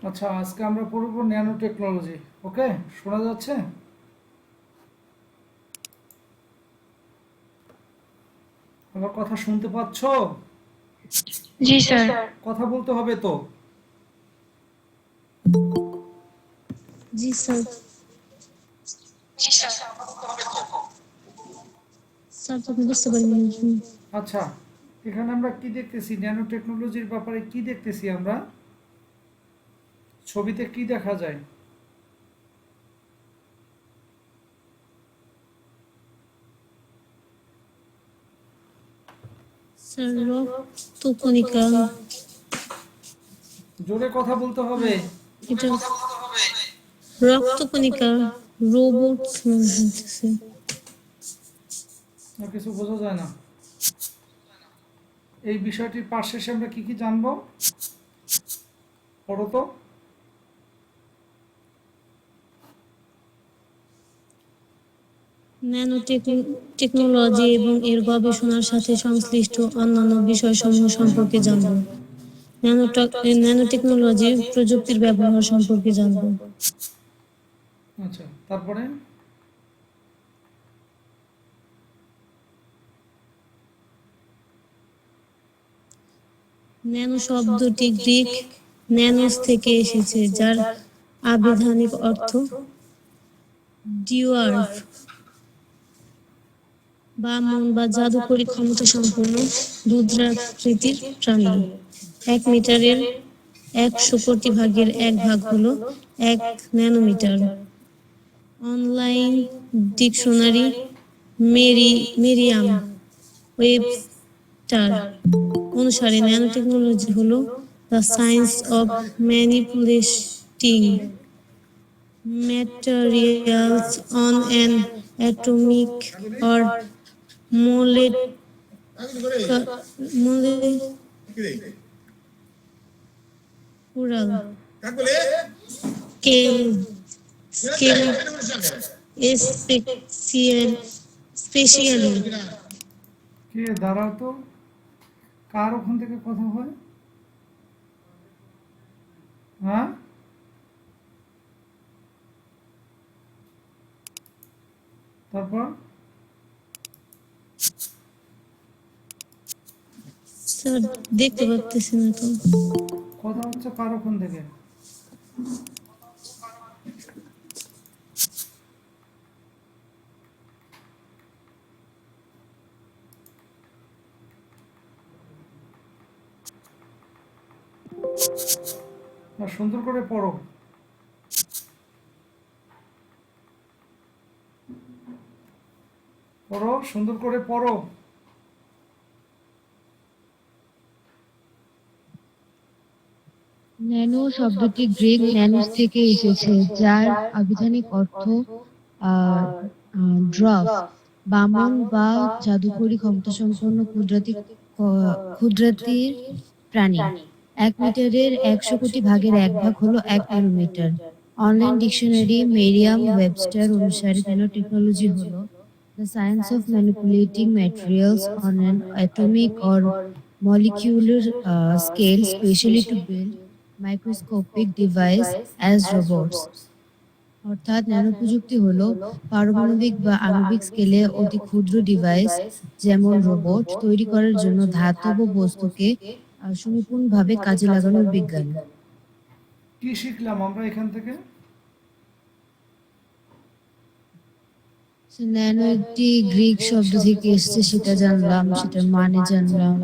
আচ্ছা, আজকে আমরা পড়ব ন্যানো টেকনোলজি। ওকে, শোনা যাচ্ছে? আমার কথা শুনতে পাচ্ছো? जी सर। কথা বলতে হবে তো। জি স্যার। স্যার তো আপনি বুঝতে পারিনি। আচ্ছা, এখানে আমরা কি দেখতেছি? ন্যানো টেকনোলজির ব্যাপারে কি দেখতেছি আমরা? ছবিতে কি দেখা যায়? স্যার রক্তকণিকা, জোরে কথা বলতে হবে। এটা রক্তকণিকা, রোবট মনে হইতেছে। আর কিছু বোঝা যায় না। এই বিষয়টির পাশ শেষে আমরা কি কি জানবো? পড়ো তো। ন্যানো টেকনোলজি এবং এর গবেষণার সাথে সংশ্লিষ্ট অন্যান্য বিষয়সমূহ সম্পর্কে জানব। ন্যানো টেকনোলজি প্রযুক্তির ব্যবহার সম্পর্কে জানব। আচ্ছা, তারপরে ন্যানো শব্দটি গ্রিক ন্যানোস থেকে এসেছে, যার আবিধানিক অর্থ ডিওয়ার্ফ, বামন বা জাদুকরী ক্ষমতা সম্পন্ন রুদ্রাকৃতির প্রাণী। 1 মিটারের 100 কোটি ভাগের 1 ভাগ হলো 1 nanometre. Online dictionary Merriam Webster অনুসারে ন্যানো টেকনোলজি হলো the science of manipulating materials on an atomic or molecular scale specially কে দাঁড়াও তো। কার ওখান থেকে কথা হয়? হ্যাঁ, তারপর স্যার দেখতে পাচ্তেছি না তো। কথা হচ্ছে কার ওখান থেকে? না, সুন্দর করে পড়ো। পড়ো, সুন্দর করে পড়ো। ন্যানো শব্দটি গ্রিক ন্যানোস থেকে এসেছে, যার আবিধানিক অর্থ ড্রাফ, বামন বা জাদুকরী ক্ষমতাসম্পন্ন ক্ষুদ্রাতির প্রাণী। 1 মিটারের 100 কোটি ভাগের 1 ভাগ হলো 1 nanometre. Online dictionary Merriam Webster অনুসারে ন্যানো টেকনোলজি হলো the science of manipulating materials on an atomic or molecular scale, specially to build microscopic device as robots. অর্থাৎ ন্যানো প্রযুক্তি হলো পারমাণবিক বা আণবিক স্কেলে অতি ক্ষুদ্র ডিভাইস, যেমন রোবট তৈরি করার জন্য ধাতব বস্তুকে সুনিপুণভাবে কাজে লাগানোর বিজ্ঞান। কি শিখলাম আমরা এখান থেকে? ন্যানো একটি গ্রিক শব্দ থেকে এসেছে, সেটা জানলাম, সেটার মানে জানলাম।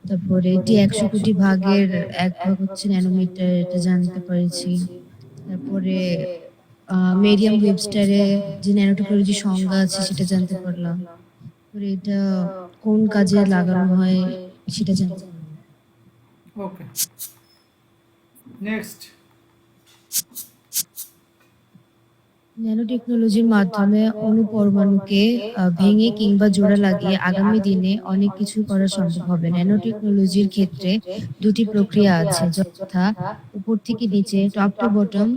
তারপরে এটি 100 কোটি ভাগের 1 ভাগ হচ্ছে ন্যানোমিটার, এটা জানতে পেরেছি। তারপরে মেরিয়াম ওয়েবস্টারে যে ন্যানো টেকনোলজি সংজ্ঞা আছে সেটা জানতে পারলাম। তারপরে এটা কোন কাজে লাগানো হয় সেটা জানতে পারলাম। ওকে, নেক্সট। ন্যানো টেকনোলজির মাধ্যমে অণুপরমাণুকে ভেঙে কিংবা জোড়া লাগিয়ে আগামী দিনে অনেক কিছু করা সম্ভব হবে। ন্যানো টেকনোলজির ক্ষেত্রে 2টি প্রক্রিয়া আছে, যথা উপর থেকে নিচে, টপ টু বটম,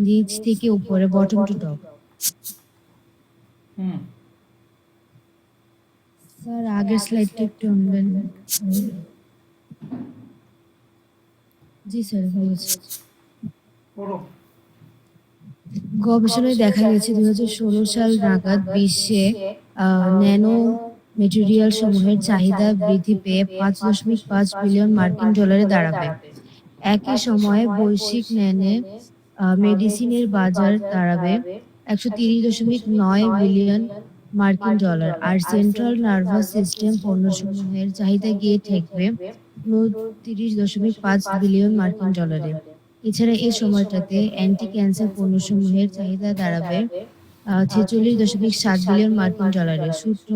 নিচ থেকে উপরে, bottom to top. Hmm, sir আগের স্লাইডটা একটু আনবেন। জি স্যার, হয়েছে। পড়ো। গবেষণায় দেখা গেছে 2016 সাল নাগাদ বিশ্বে ন্যানো মেটেরিয়াল সমূহের চাহিদা বৃদ্ধি পেয়ে 5.5 বিলিয়ন মার্কিন ডলারে দাঁড়াবে। একই সময়ে বৈশ্বিক ন্যানো মেডিসিনের বাজার দাঁড়াবে 130.9 বিলিয়ন মার্কিন ডলার, আর সেন্ট্রাল নার্ভাস সিস্টেম পণ্যসমূহের চাহিদা গিয়ে ঠেকবে 29.5 বিলিয়ন মার্কিন ডলারে। এছাড়া এই সময়টাতে অ্যান্টি ক্যান্সার পণ্যসমূহের চাহিদা দাঁড়াবে 46.7 বিলিয়ন মার্কিন ডলারে। সূত্র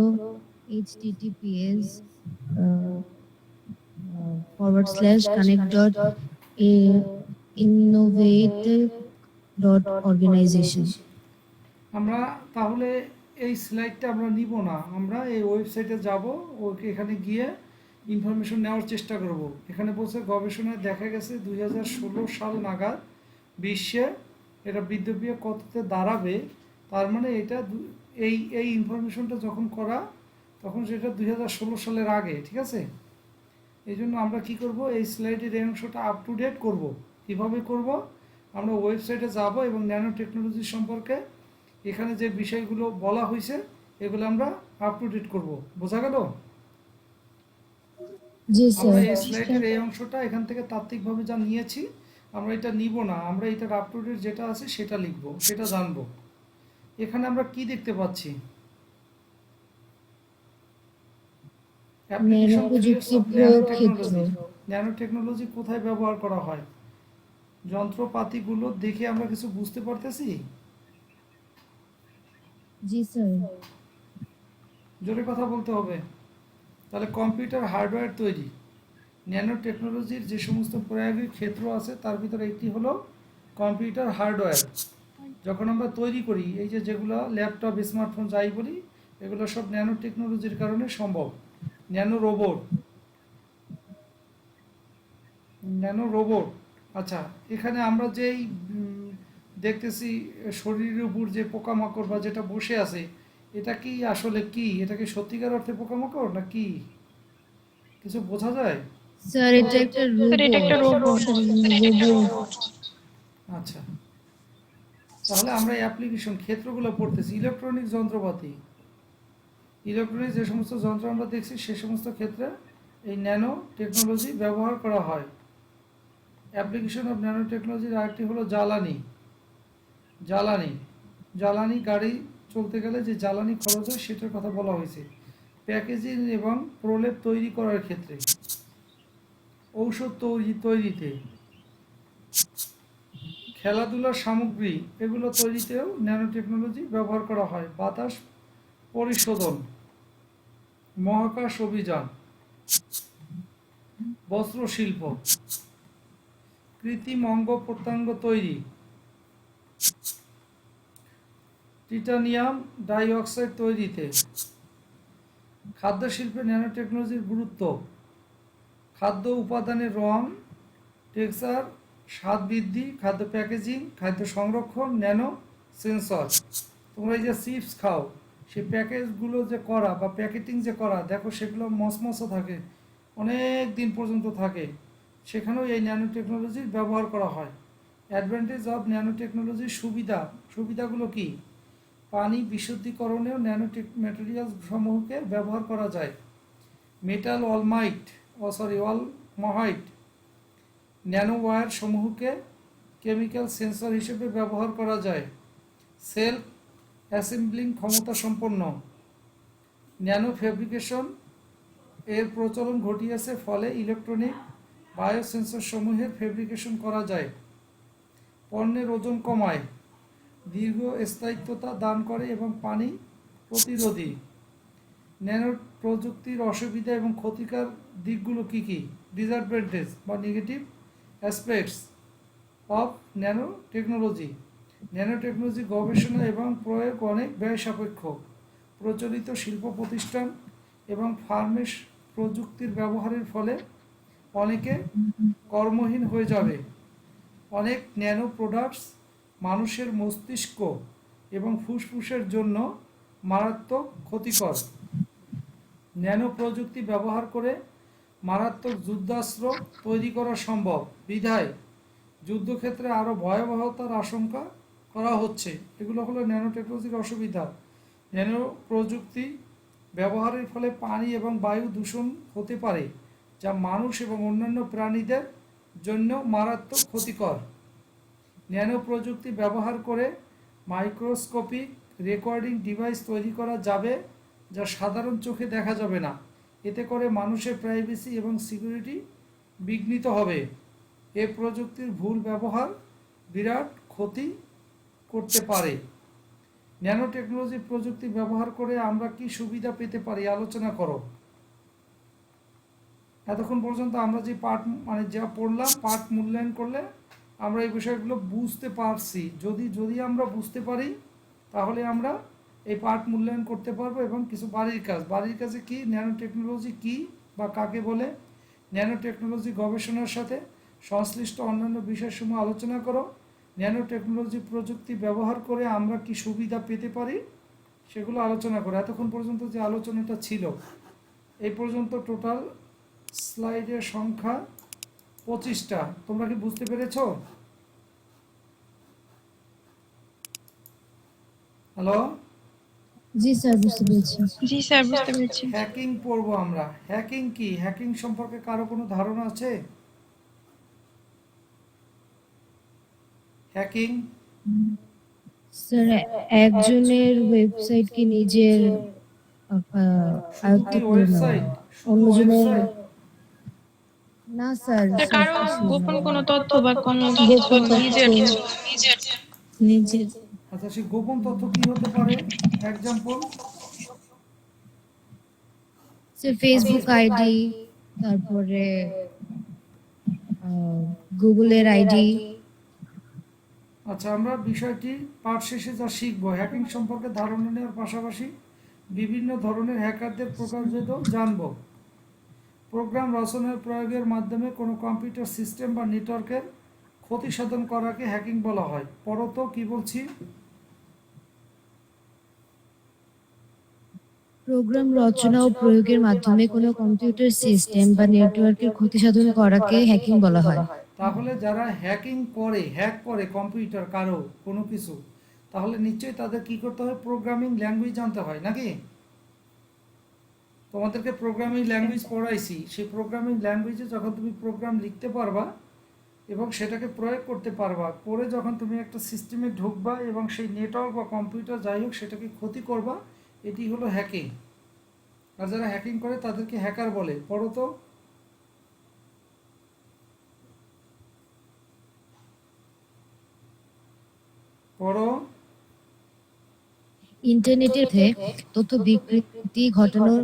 https://connect.innovate.organization। আমরা তাহলে এই স্লাইডটা আমরা নিব না, আমরা এই ওয়েবসাইটে যাব, ওকে এখানে গিয়ে ইনফরমেশন নেওয়ার চেষ্টা করব। এখানে বলছে গবেষণায় দেখা গেছে 2016 সাল নাগাদ বিশ্বে এটা বৃদ্ধি পেয়ে কততে দাঁড়াবে। তার মানে এটা এই ইনফরমেশনটা যখন করা তখন সেটা 2016 সালের আগে, ঠিক আছে। এই জন্য আমরা কি করব, এই স্লাইডের এই অংশটা আপ টু ডেট করবো। কীভাবে করব, আমরা ওয়েবসাইটে যাব এবং ন্যানো টেকনোলজি সম্পর্কে এখানে যে বিষয়গুলো বলা হয়েছে এগুলো আমরা আপ টু ডেট করবো। বোঝা গেল? জি আমরা স্যার। এই স্লাইডের এই অংশটা এখান থেকে তাত্ত্বিকভাবে যা নিয়েছি আমরা এটা নিব না, আমরা এটার আপ টু ডেট যেটা আছে সেটা লিখবো, সেটা জানবো। এখানে আমরা কি দেখতে পাচ্ছি, ন্যানো প্রযুক্তি প্রয়োগ ক্ষেত্র। ন্যানো টেকনোলজি কোথায় ব্যবহার করা হয়, যন্ত্রপাতিগুলো দেখে আমরা কিছু বুঝতে পারতেছি? জি স্যার। জোরে কথা বলতে হবে। তাহলে কম্পিউটার হার্ডওয়্যার তৈরি, ন্যানো টেকনোলজির যে সমস্ত প্রয়োগের ক্ষেত্র আছে তার ভিতরে একটি হলো কম্পিউটার হার্ডওয়্যার। যখন আমরা তৈরি করি, এই যে যেগুলো ল্যাপটপ, স্মার্টফোন যাই বলি, এগুলো সব ন্যানো টেকনোলজির কারণে সম্ভব। ন্যানো রোবট, আচ্ছা, এখানে আমরা যেই দেখতেছি শরীরের উপর যে পোকামাকড় বা যেটা বসে আছে, এটা কি আসলে কি, এটা কি সত্যিকার অর্থে পোকামাকড় না কি, কিছু বোঝা যায়? স্যার এটা একটা রোবট। আচ্ছা, তাহলে আমরা অ্যাপ্লিকেশন ক্ষেত্রগুলো পড়তেছি। ইলেকট্রনিক যন্ত্রপাতি, ইলেকট্রনিক যে সমস্ত যন্ত্র আমরা দেখছি সে সমস্ত ক্ষেত্রে এই ন্যানো টেকনোলজি ব্যবহার করা হয়। অ্যাপ্লিকেশন অফ ন্যানো টেকনোলজির আরেকটি হলো জ্বালানি গাড়ি চলতে গেলে যে জ্বালানি খরচ হয় সেটার কথা বলা হয়েছে। প্যাকেজিং এবং প্রলেপ তৈরি করার ক্ষেত্রে, ঔষধ তৈরিতে, খেলাধুলার সামগ্রী এগুলো তৈরিতেও ন্যানো টেকনোলজি ব্যবহার করা হয়। বাতাস পরিশোধন, মহাকাশ অভিযান, বস্ত্র শিল্প, কৃত্রিম অঙ্গ প্রত্যঙ্গ তৈরি, টাইটানিয়াম ডাইঅক্সাইড তৈরিতে, খাদ্য শিল্পে ন্যানো টেকনোলজির গুরুত্ব, খাদ্য উপাদানের রং, টেক্সচার, স্বাদ বৃদ্ধি, খাদ্য প্যাকেজিং, খাদ্য সংরক্ষণ, ন্যানো সেন্সর। তোমরা এই যে চিপস খাও, সেই প্যাকেজগুলো যে করা বা প্যাকেটিং যে করা, দেখো সেগুলো মসমসা থাকে, অনেক দিন পর্যন্ত থাকে, সেখানেও এই ন্যানো টেকনোলজির ব্যবহার করা হয়। অ্যাডভান্টেজ অফ ন্যানো টেকনোলজির সুবিধাগুলো কি? পানি বিশুদ্ধীকরণেও ন্যানো ম্যাটেরিয়াল সমূহকে ব্যবহার করা যায়। মেটাল অলমাইট ন্যানো ওয়্যার সমূহকে কেমিক্যাল সেন্সর হিসেবে ব্যবহার করা যায়। সেলফ অ্যাসেম্বলিং ক্ষমতা সম্পন্ন, ন্যানো ফ্যাব্রিকেশন এর প্রচলন ঘটিয়েছে, ফলে ইলেকট্রনিক বায়োসেন্সর সমূহের ফ্যাব্রিকেশন করা যায়। পণ্যের ওজন কমায়, দীর্ঘ স্থায়িত্বতা দান করে এবং পানি প্রতিরোধী। ন্যানো প্রযুক্তির অসুবিধা এবং ক্ষতিকর দিকগুলো কি কি? ডিসঅ্যাডভান্টেজ বা negative aspects of nano technology. Nano technology গবেষণা এবং প্রয়োগ অনেক ব্যয় সাপেক্ষ। প্রচলিত শিল্প প্রতিষ্ঠান এবং ফার্মে প্রযুক্তির ব্যবহারের ফলে অনেকে কর্মহীন হয়ে যাবে। অনেক ন্যানো প্রোডাক্টস মানুষের মস্তিষ্ক এবং ফুসফুসের জন্য মারাত্মক ক্ষতিকর। ন্যানো প্রযুক্তি ব্যবহার করে মারাত্মক যুদ্ধাস্ত্র তৈরি করা সম্ভব, বিধায় যুদ্ধক্ষেত্রে আরও ভয়াবহতার আশঙ্কা করা হচ্ছে। এগুলো হলো ন্যানো টেকনোলজির অসুবিধা। ন্যানো প্রযুক্তি ব্যবহারের ফলে পানি এবং বায়ু দূষণ হতে পারে, যা মানুষ এবং অন্যান্য প্রাণীদের জন্য মারাত্মক ক্ষতিকর। ন্যানো প্রযুক্তি ব্যবহার করে মাইক্রোস্কোপিক রেকর্ডিং ডিভাইস তৈরি করা যাবে, যা সাধারণ চোখে দেখা যাবে না। এতে করে মানুষের প্রাইভেসি এবং সিকিউরিটি বিঘ্নিত হবে। এ প্রযুক্তির ভুল ব্যবহার বিরাট ক্ষতি করতে পারে। ন্যানো টেকনোলজি প্রযুক্তি ব্যবহার করে আমরা কি সুবিধা পেতে পারি আলোচনা করো। এতক্ষণ পর্যন্ত আমরা যে পাঠ যা পড়লাম, পাঠ মূল্যায়ন করলে আমরা এই বিষয়গুলো বুঝতে পারছি। যদি আমরা বুঝতে পারি তাহলে আমরা এই পাঠ মূল্যায়ন করতে পারবো। এবং কিছু বাড়ির কাজে কি, ন্যানো টেকনোলজি কি বা কাকে বলে, ন্যানো টেকনোলজি গবেষণার সাথে সংশ্লিষ্ট অন্যান্য বিষয়সমূহ আলোচনা করো। ন্যানো টেকনোলজি প্রযুক্তি ব্যবহার করে আমরা কি সুবিধা পেতে পারি সেগুলো আলোচনা করো। এতক্ষণ পর্যন্ত যে আলোচনাটা ছিল, এই পর্যন্ত টোটাল স্লাইডের সংখ্যা 25টা। তোমরা কি বুঝতে পেরেছো? হ্যালো, জি স্যার, বুঝতে পেরেছি। জি স্যার, বুঝতে পেরেছি। হ্যাকিং পড়বো আমরা। হ্যাকিং কি, হ্যাকিং সম্পর্কে কারো কোনো ধারণা আছে? হ্যাকিং স্যার, একজনের ওয়েবসাইটকে নিজের আয়ত্তে করে নেওয়া, ওয়েবসাইট, শুধু অন্যজনের ওয়েবসাইট? না স্যার। স্যার, কারো গোপন কোনো তথ্য বা কোনো গোপন নিজের নিজের আচ্ছা, সেই গোপন তথ্য কি হতে পারে? এক্সাম্পল? স্যার, ফেসবুক আইডি, তারপরে গুগলের আইডি। আচ্ছা, আমরা বিষয়টি পাঠ শেষে যা শিখবো, হ্যাকিং সম্পর্কে ধারণা নেওয়ার পাশাপাশি বিভিন্ন ধরনের হ্যাকারদের প্রকারভেদ জানবো। প্রোগ্রাম রচনার প্রয়োগের মাধ্যমে কোনো কম্পিউটার সিস্টেম বা নেটওয়ার্কের ক্ষতি সাধন করাকে হ্যাকিং বলা হয়। পড়ো তো কি বলছি। প্রোগ্রাম রচনা ও প্রয়োগের মাধ্যমে কোনো কম্পিউটার সিস্টেম বা নেটওয়ার্কের ক্ষতি সাধন করাকে হ্যাকিং বলা হয়। তাহলে যারা হ্যাক করে কম্পিউটার কারো কোনো কিছু, তাহলে নিশ্চয়ই তাদের কি করতে হয়? প্রোগ্রামিং ল্যাঙ্গুয়েজ জানতে হয় নাকি? তোমাদেরকে প্রোগ্রামিং ল্যাঙ্গুয়েজ পড়াইছি। সেই প্রোগ্রামিং ল্যাঙ্গুয়েজে যখন তুমি প্রোগ্রাম লিখতে পারবা এবং সেটাকে প্রয়োগ করতে পারবা, করে যখন তুমি একটা সিস্টেমে ঢুকবা এবং সেই নেটওয়ার্ক বা কম্পিউটার যাই হোক সেটাকে ক্ষতি করবা, এটি হলো হ্যাকিং। আর যারা হ্যাকিং করে তাদেরকে হ্যাকার বলে। পড়ো তো। পড়ো। ইন্টারনেটের তথ্য বিকৃতি ঘটানোর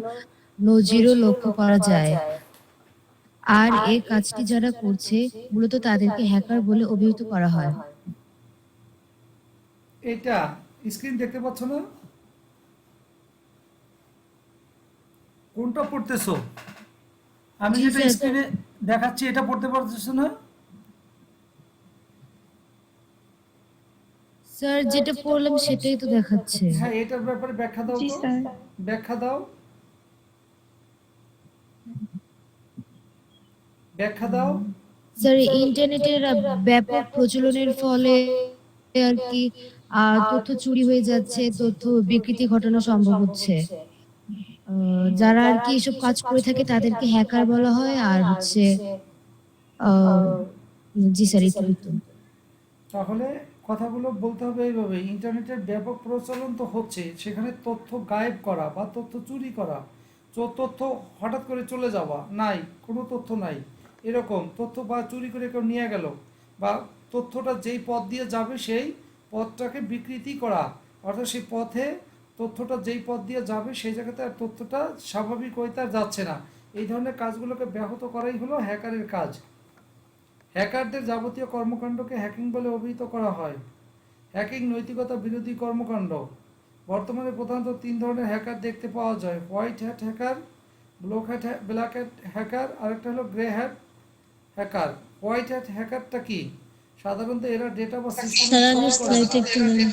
নজিরও লক্ষ্য করা যায়। আর এই কাজটি যারা করছে মূলত তাদেরকে হ্যাকার বলে অভিহিত করা হয়। এটা স্ক্রিন দেখতে পাচ্ছ না? কোনটা পড়তেছো? আমি জি যেটা স্যার। স্ক্রিনে দেখাচ্ছি এটা পড়তে পারতেছো না? স্যার, যেটা পড়লাম সেটাই তো দেখাচ্ছে। হ্যাঁ, এটার ব্যাপারে ব্যাখ্যা দাও জি তো। স্যার। ব্যাখ্যা দাও, ব্যাখ্যা দাও। স্যার, ইন্টারনেটের ব্যাপক প্রচলনের ফলে আর কি তথ্য চুরি হয়ে যাচ্ছে, তথ্য বিকৃতি ঘটানো সম্ভব হচ্ছে। যারা আর কি এসব কাজ করে থাকে তাদেরকে হ্যাকার বলা হয়। আর হচ্ছে আহ, জি স্যার, এই তো। তাহলে কথাগুলো বলতে হবে এইভাবে। ইন্টারনেটের ব্যাপক প্রচলন তো হচ্ছে, সেখানে তথ্য গায়েব করা বা তথ্য চুরি করা, তথ্য হঠাৎ করে চলে যাওয়া, নাই কোনো তথ্য নাই এরকম তথ্য, বা চুরি করে কেউ নিয়ে গেল, বা তথ্যটা যেই পথ দিয়ে যাবে সেই পথটাকে বিকৃতি করা, অর্থাৎ সেই পথে তথ্যটা যেই পথ দিয়ে যাবে সেই জায়গাতে আর তথ্যটা স্বাভাবিক হইতে আর যাচ্ছে না। এই ধরনের কাজগুলোকে ব্যাহত করাই হলো হ্যাকারের কাজ। হ্যাকারদের যাবতীয় কর্মকাণ্ডকে হ্যাকিং বলে অভিহিত করা হয়। হ্যাকিং নৈতিকতা বিরোধী কর্মকাণ্ড। বর্তমানে প্রধানত 3 ধরনের হ্যাকার দেখতে পাওয়া যায়: white hat hacker, black hat hacker, আরেকটা হলো grey hat hacker. White hat হ্যাকারটা কি? সাধারণত এরা ডেটা বা সিস্টেম সারাদিন স্লাইড একটু নেন।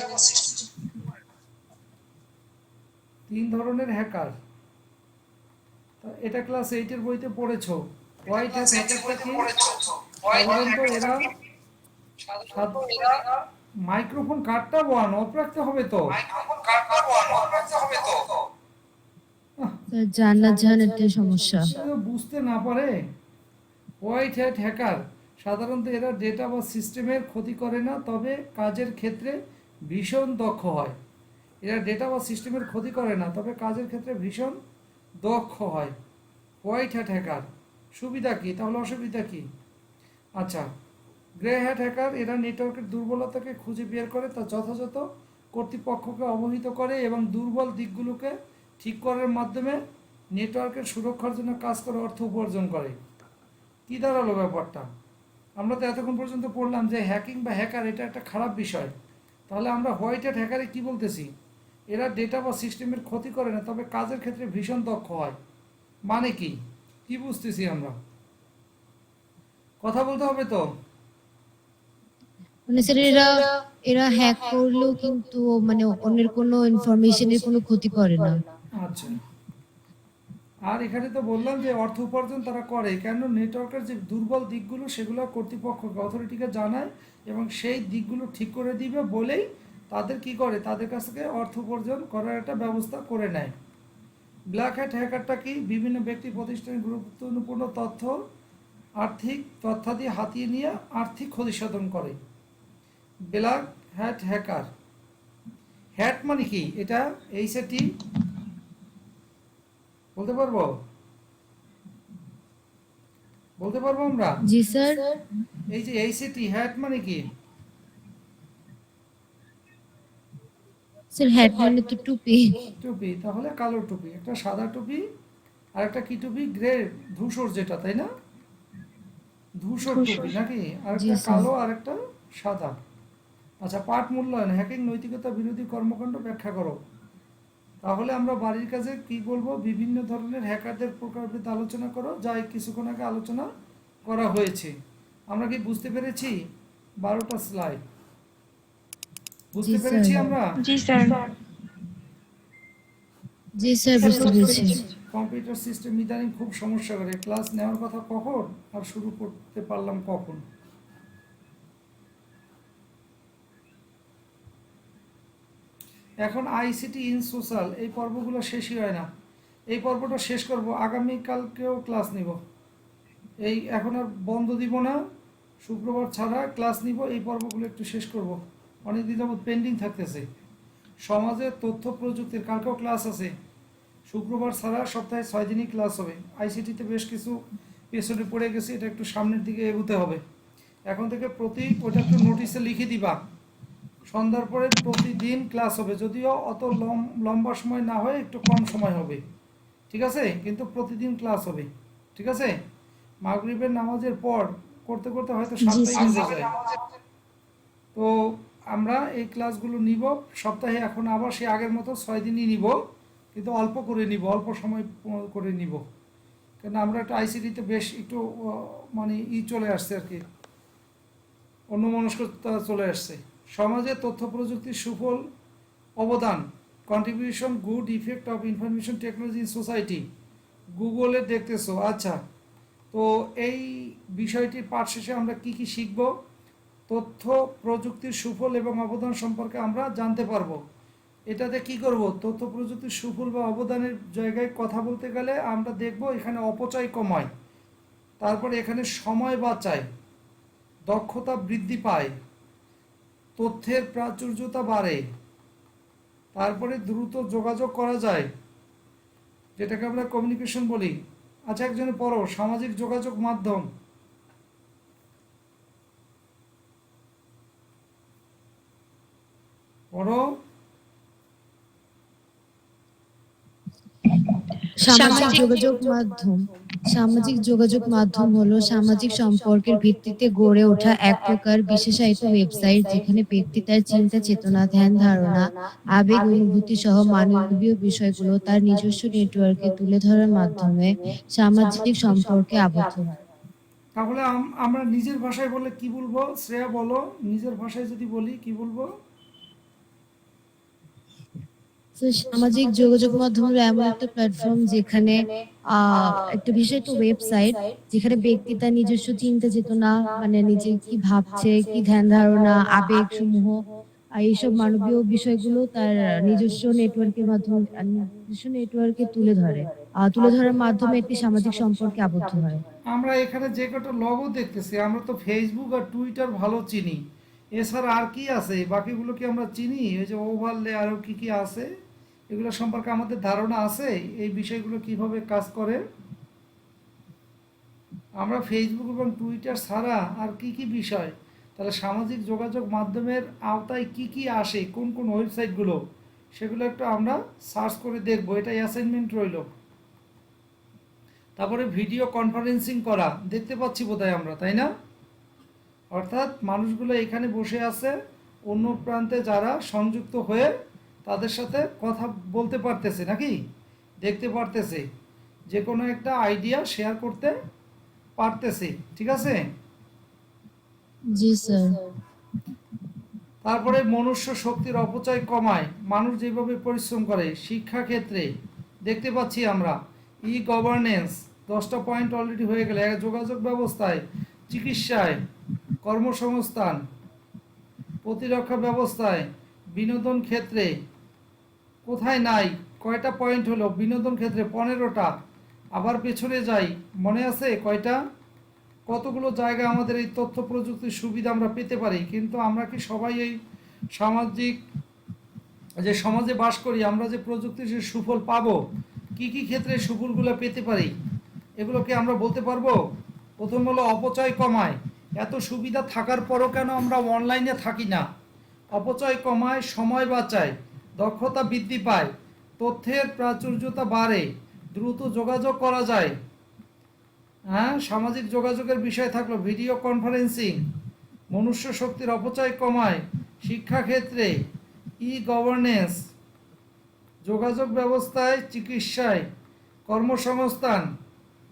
3 ধরনের হ্যাকার। এটা ক্লাস 8 এর বইতে পড়েছো। হোয়াইট হ্যাট হ্যাকারটা কি? সাধারণত এরা মাইক্রোফোন কার্ডটা ওয়ান অফ রাখতে হবে তো। আহ, স্যার জান্নাত জাহানের সমস্যা। এটা তো বুঝতে না পারে। হোয়াইট হ্যাট হ্যাকার সাধারণত এরা ডেটা বা সিস্টেমের ক্ষতি করে না, তবে কাজের ক্ষেত্রে ভীষণ দক্ষ হয়। এরা ডেটা বা সিস্টেমের ক্ষতি করে না, তবে কাজের ক্ষেত্রে ভীষণ দক্ষ হয়। হোয়াইট হ্যাট হ্যাকার সুবিধা কি, তাহলে অসুবিধা কি? আচ্ছা, গ্রে হ্যাট হ্যাকার এরা নেটওয়ার্কের দুর্বলতাকে খুঁজে বের করে তা যথাযথ কর্তৃপক্ষকে অবহিত করে এবং দুর্বল দিকগুলোকে ঠিক করার মাধ্যমে নেটওয়ার্কের সুরক্ষার জন্য কাজ করে অর্থ উপার্জন করে। কী দাঁড়ালো ব্যাপারটা? আমরা তো এতক্ষণ পর্যন্ত পড়লাম যে হ্যাকিং বা হ্যাকার এটা একটা খারাপ বিষয়। তাহলে আমরা হোয়াইট হ্যাট হ্যাকারে কী বলতেছি? এরা ডেটা বা সিস্টেমের ক্ষতি করে না, তবে কাজের ক্ষেত্রে ভীষণ দক্ষ হয়। মানে কি কি বুঝতেছি আমরা? কথা বলতে হবে তো। মানে স্যার এরা এরা হ্যাক করলেও কিন্তু মানে অন্যের কোনো ইনফরমেশনের কোনো ক্ষতি করে না। আচ্ছা, আর এখানে তো বললাম যে অর্থ উপার্জন তারা করে কেন, নেটওয়ার্কের যে দুর্বল দিকগুলো সেগুলো কর্তৃপক্ষকে অথরিটিকে জানায় এবং সেই দিকগুলো ঠিক করে দিবে বলেই তাদের কি করে, তাদের কাছ থেকে অর্থ উপার্জন করার একটা ব্যবস্থা করে নেয়। ব্ল্যাক হ্যাট হ্যাকারটা কি? বিভিন্ন ব্যক্তি প্রতিষ্ঠানের গুরুত্বপূর্ণ তথ্য, আর্থিক তথ্যাদি হাতিয়ে নিয়ে আর্থিক ক্ষতি সাধন করে। ব্ল্যাক হ্যাট হ্যাকার, হ্যাট মানে কি? এটা এইচএটি বলতে পারবো? বলতে পারবো আমরা? জি স্যার। এই যে এইচএটি হ্যাট মানে কি? স্যার হ্যাট মানে তো টুপি। টুপি, তাহলে কালো টুপি, একটা সাদা টুপি আর একটা কি টুপি, গ্রে, ধূসর যেটা, তাই না? ধূসর টুপি নাকি? আর জি একটা স্যার। কালো আর একটা সাদা। আচ্ছা, পাঠ মূল্যায়ন, হ্যাকিং নৈতিকতা বিরোধী কর্মকাণ্ড ব্যাখ্যা করো। তাহলে আমরা বাড়ির কাজে কি বলবো? বিভিন্ন ধরনের হ্যাকারদের প্রকারভেদ আলোচনা করো, যা এই কিছুক্ষণ আগে আলোচনা করা হয়েছে। আমরা কি বুঝতে পেরেছি? 12টা স্লাইড জি বুঝতে স্যার। পেরেছি আমরা? জি স্যার। জি স্যার বুঝতে বুঝতে পেরেছি। পেরেছি। কম্পিউটার সিস্টেম ইদানিং খুব সমস্যা করে। ক্লাস নেওয়ার কথা কখন আর শুরু করতে পারলাম কখন? এখন আইসিটি ইন সোশ্যাল এই পর্বগুলো শেষই হয় না। এই পর্বটা শেষ করব, আগামীকালকেও ক্লাস নিব। এই এখন আর বন্ধ দিব না, শুক্রবার ছাড়া ক্লাস নিব। এই পর্বগুলো একটু শেষ করব, অনেক দিন যাবত পেন্ডিং থাকতেছে। সমাজের তথ্য প্রযুক্তির কালকেও ক্লাস আছে। শুক্রবার ছাড়া সপ্তাহে 6 দিনই ক্লাস হবে। আইসিটিতে বেশ কিছু পেছনে পড়ে গেছে, এটা একটু সামনের দিকে এগোতে হবে। এখন থেকে ওটা একটু নোটিশে লিখে দিবা, সন্ধ্যার পরে প্রতিদিন ক্লাস হবে। যদিও অত লম্বা সময় না হয়, একটু কম সময় হবে, ঠিক আছে? কিন্তু প্রতিদিন ক্লাস হবে, ঠিক আছে? মাগরিবের নামাজের পর করতে করতে হয়তো জি 7টাই স্যার। বেজে যায়। তো আমরা এই ক্লাসগুলো নিব সপ্তাহে, এখন আবার সে আগের মতো 6 দিনই নিব, কিন্তু অল্প করে নিব, অল্প সময় করে নিব। কেন আমরা একটু আইসিটিতে বেশ একটু মানে চলে আসছে আর কি, অন্যমনস্কতা চলে আসছে। সমাজে তথ্য প্রযুক্তির সুফল অবদান, contribution, good effect of information technology in society, গুগলে দেখতেছো। আচ্ছা, তো এই বিষয়টির পাঠ শেষে আমরা কি কি শিখব? তথ্য প্রযুক্তির সুফল এবং অবদান সম্পর্কে আমরা জানতে পারবো। এটাতে কি করব? তথ্য প্রযুক্তির সুফল বা অবদানের জায়গায় কথা বলতে গেলে আমরা দেখব এখানে অপচয় কমায়, তারপরে এখানে সময় বাঁচায়, দক্ষতা বৃদ্ধি পায়, তথ্যের প্রাচুর্যতা বাড়ে, তারপরে দ্রুত যোগাযোগ করা যায়, যেটাকে আমরা কমিউনিকেশন বলি। আচ্ছা, একজনে পড়ো, সামাজিক যোগাযোগ মাধ্যম পড়ো। সামাজিক যোগাযোগ মাধ্যম। সামাজিক যোগাযোগ মাধ্যম হলো সামাজিক সম্পর্কের ভিত্তিতে গড়ে ওঠা এক প্রকার বিশেষায়িত ওয়েবসাইট, যেখানে ব্যক্তি তার চিন্তা চেতনা, ধ্যান ধারণা, আবেগ অনুভূতি সহ মানবীয় বিষয়গুলো তার নিজস্ব নেটওয়ার্কে তুলে ধরার মাধ্যমে সামাজিক সম্পর্কে আবদ্ধ হয়। তাহলে আমরা নিজের ভাষায় বললে কি বলবো? শ্রেয়া বলো, নিজের ভাষায় যদি বলি কি বলবো? তো সামাজিক যোগাযোগ মাধ্যম হলো এমন একটা প্ল্যাটফর্ম যেখানে একটা বিষয় একটা ওয়েবসাইট যেখানে ব্যক্তি তার নিজস্ব চিন্তা চেতনা মানে নিজে কি ভাবছে কি ধ্যান ধারণা আবেগ সমূহ এইসব মানবীয় বিষয়গুলো তার নিজস্ব নেটওয়ার্কের মাধ্যমে নিজস্ব নেটওয়ার্কে তুলে ধরার মাধ্যমে একটি সামাজিক সম্পর্কে আবদ্ধ হয়। আমরা এখানে যে কটা লগো দেখতেছি আমরা তো ফেসবুক আর টুইটার ভালো চিনি, এছাড়া আর কি আছে বাকিগুলো কি আমরা চিনি? ওই যে ওভারলে আরও কি কি আছে এগুলো সম্পর্কে আমাদের ধারণা আছে এই বিষয়গুলো কিভাবে কাজ করে? আমরা ফেসবুক এবং টুইটার ছাড়া আর কি কি বিষয়, তাহলে সামাজিক যোগাযোগ মাধ্যমের আওতায় কি কি আসে, কোন কোন ওয়েবসাইটগুলো, সেগুলো একটু আমরা সার্চ করে দেখবো, এটাই অ্যাসাইনমেন্ট রইল। তারপরে ভিডিও কনফারেন্সিং করা দেখতে পাচ্ছি বোধহয় আমরা, তাই না? অর্থাৎ মানুষগুলো এখানে বসে আছে, অন্য প্রান্তে যারা সংযুক্ত হয়ে তাদের সাথে কথা বলতে পারতেছে নাকি, দেখতে পারতেছে, যে কোনো একটা আইডিয়া শেয়ার করতে পারতেছে, ঠিক আছে? জি স্যার। তারপরে মনুষ্য শক্তির অপচয় কমায় মানুষ যেভাবে পরিশ্রম করে শিক্ষা ক্ষেত্রে দেখতে পাচ্ছি আমরা। ই গভর্নেন্স 10টা পয়েন্ট অলরেডি হয়ে গেলে, যোগাযোগ ব্যবস্থায়, চিকিৎসায়, কর্মসংস্থান, প্রতিরক্ষা ব্যবস্থায়, বিনোদন ক্ষেত্রে, কোথায় নাই, কয়টা পয়েন্ট হলো বিনোদন ক্ষেত্রে? 15টা। আবার পেছনে যাই, মনে আছে কয়টা? কতগুলো জায়গা আমাদের এই তথ্য প্রযুক্তির সুবিধা আমরা পেতে পারি, কিন্তু আমরা কি সবাই এই সামাজিক যে সমাজে বাস করি আমরা যে প্রযুক্তির যে সুফল পাবো, কি কি ক্ষেত্রে সুফলগুলো পেতে পারি এগুলোকে আমরা বলতে পারবো? প্রথম হলো অপচয় কমায়, এত সুবিধা থাকার পরও কেন আমরা অনলাইনে থাকি না? অপচয় কমায়, সময় বাঁচায়, দক্ষতা বৃদ্ধি পায়, তথ্যের প্রাচুর্যতা বাড়ে, দ্রুত যোগাযোগ করা যায়। হ্যাঁ, সামাজিক যোগাযোগের বিষয় থাকলো ভিডিও কনফারেন্সিং, মনুষ্য শক্তির অপচয় কমায়, শিক্ষাক্ষেত্রে, ই গভর্নেন্স, যোগাযোগ ব্যবস্থায়, চিকিৎসায়, কর্মসংস্থান,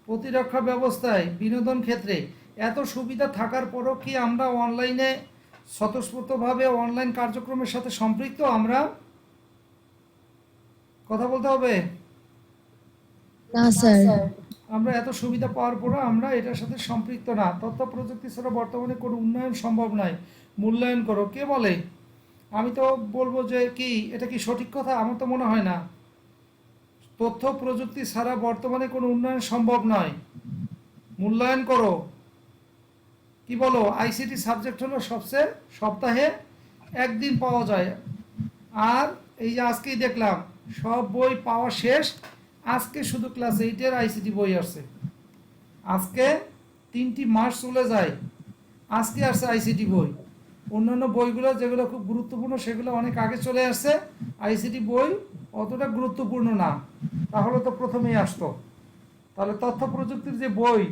প্রতিরক্ষা ব্যবস্থায়, বিনোদন ক্ষেত্রে। এত সুবিধা থাকার পরও কি আমরা অনলাইনে স্বতঃস্ফূর্তভাবে অনলাইন কার্যক্রমের সাথে সম্পৃক্ত? আমরা কথা বলতে হবে। না স্যার। আমরা এত সুবিধা পাওয়ার পরও আমরা এটার সাথে সম্পৃক্ত না। তথ্য প্রযুক্তি ছাড়া বর্তমানে কোনো উন্নয়ন সম্ভব নয়। মূল্যায়ন করো, কে বলে? আমি তো বলবো যে কি এটা কি সঠিক কথা? আমার তো মনে হয় না। তথ্য প্রযুক্তি ছাড়া বর্তমানে কোনো উন্নয়ন সম্ভব নয়। মূল্যায়ন করো, কি বলো? আইসিটি সাবজেক্ট হলো সপ্তাহে একদিন পাওয়া যায়। আর এই যে আজকেই দেখলাম সব বই পাওয়া শেষ, আজকে শুধু ক্লাস 8-এর আইসিটি বই আসছে। আজকে 3টি মাস চলে যায়, আজকে আসছে আইসিটি বই। অন্যান্য বইগুলো যেগুলো খুব গুরুত্বপূর্ণ সেগুলো অনেক আগে চলে আসছে, আইসিটি বই অতটা গুরুত্বপূর্ণ না, তাহলে তো প্রথমেই আসতো। তাহলে তথ্য প্রযুক্তির যে বই,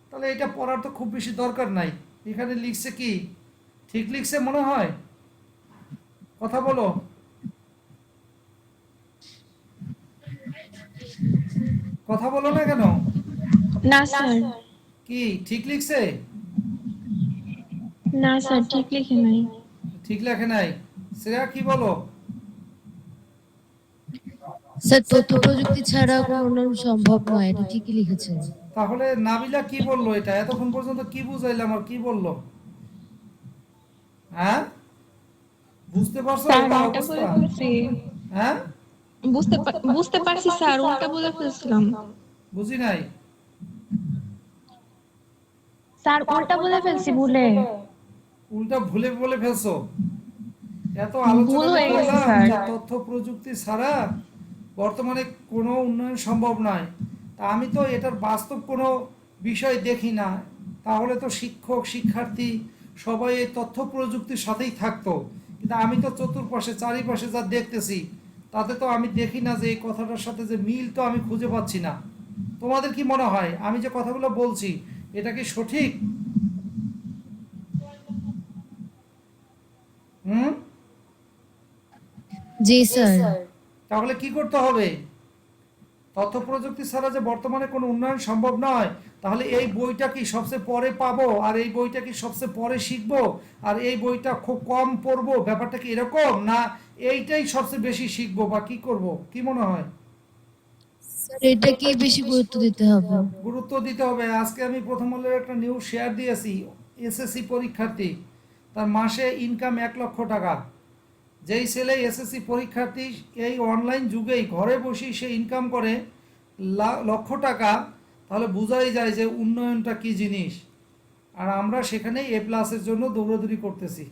তাহলে এটা পড়ার তো খুব বেশি দরকার নাই। এখানে লিখছে কি, ঠিক লিখছে মনে হয়? কথা বলো, কথা বলো না কেন? না স্যার, কি ঠিক লিখছে? না স্যার, ঠিক লিখে নাই। ঠিক লেখে নাই? শ্রেয়া কি বলো? স্যার তথ্য প্রযুক্তি ছাড়া কোনো উন্নয়ন সম্ভব নয়, এটা ঠিকই লিখেছেন। তাহলে নাবিলা কি বললো? এটা এতক্ষণ পর্যন্ত কি বুঝাইলাম আর কি বললো? হ্যাঁ, বুঝতে পারছো স্যার এটা উল্টা অবস্থা? বলে ফেলছি। হ্যাঁ, বুঝতে পারছি স্যার, উল্টা বলে ফেলছিলাম। বুঝি নাই। স্যার উল্টা বলে ফেলছি ভুলে। উল্টা ভুলে বলে ফেলছো? এত ভুল আলোচনা হয়ে গেছে করলাম স্যার। যে তথ্য প্রযুক্তি ছাড়া বর্তমানে কোনো উন্নয়ন সম্ভব নয়, তা আমি তো এটার বাস্তব কোনো বিষয় দেখি না। তাহলে তো শিক্ষক শিক্ষার্থী সবাই এই তথ্য প্রযুক্তির সাথেই থাকতো, কিন্তু আমি তো চতুর্পাশে চারিপাশে যা দেখতেছি তাতে তো আমি দেখি না যে এই কথাটার সাথে যে মিল তো আমি খুঁজে পাচ্ছি না। তোমাদের কি মনে হয় আমি যে কথাগুলো বলছি এটা কি সঠিক? হুম, জি স্যার। তাহলে কি করতে হবে? তথ্য প্রযুক্তি ছাড়া যে বর্তমানে কোনো উন্নয়ন সম্ভব নয়, তাহলে এই বইটা কি সবচেয়ে পরে পাবো আর এই বইটা কি সবচেয়ে পরে শিখবো আর এই বইটা খুব কম পড়বো, ব্যাপারটা কি এরকম, না এইটাই সবচেয়ে বেশি শিখবো, বা কি করব, কি মনে হয়? স্যার এটাকে বেশি গুরুত্ব দিতে হবে। গুরুত্ব দিতে হবে। আজকে আমি প্রথম আলোর একটা নিউজ শেয়ার দিয়েছি, এসএসসি পরীক্ষার্থী, তার মাসে ইনকাম 1 লক্ষ টাকা। যেই ছেলে এসএসসি পরীক্ষার্থী এই অনলাইন যুগেই ঘরে বসেই সে ইনকাম করে লক্ষ টাকা, তাহলে বোঝাই যায় যে উন্নয়নটা কি জিনিস। আর আমরা সেখানে A+-এর জন্য দৌড়াদৌড়ি করতেছি।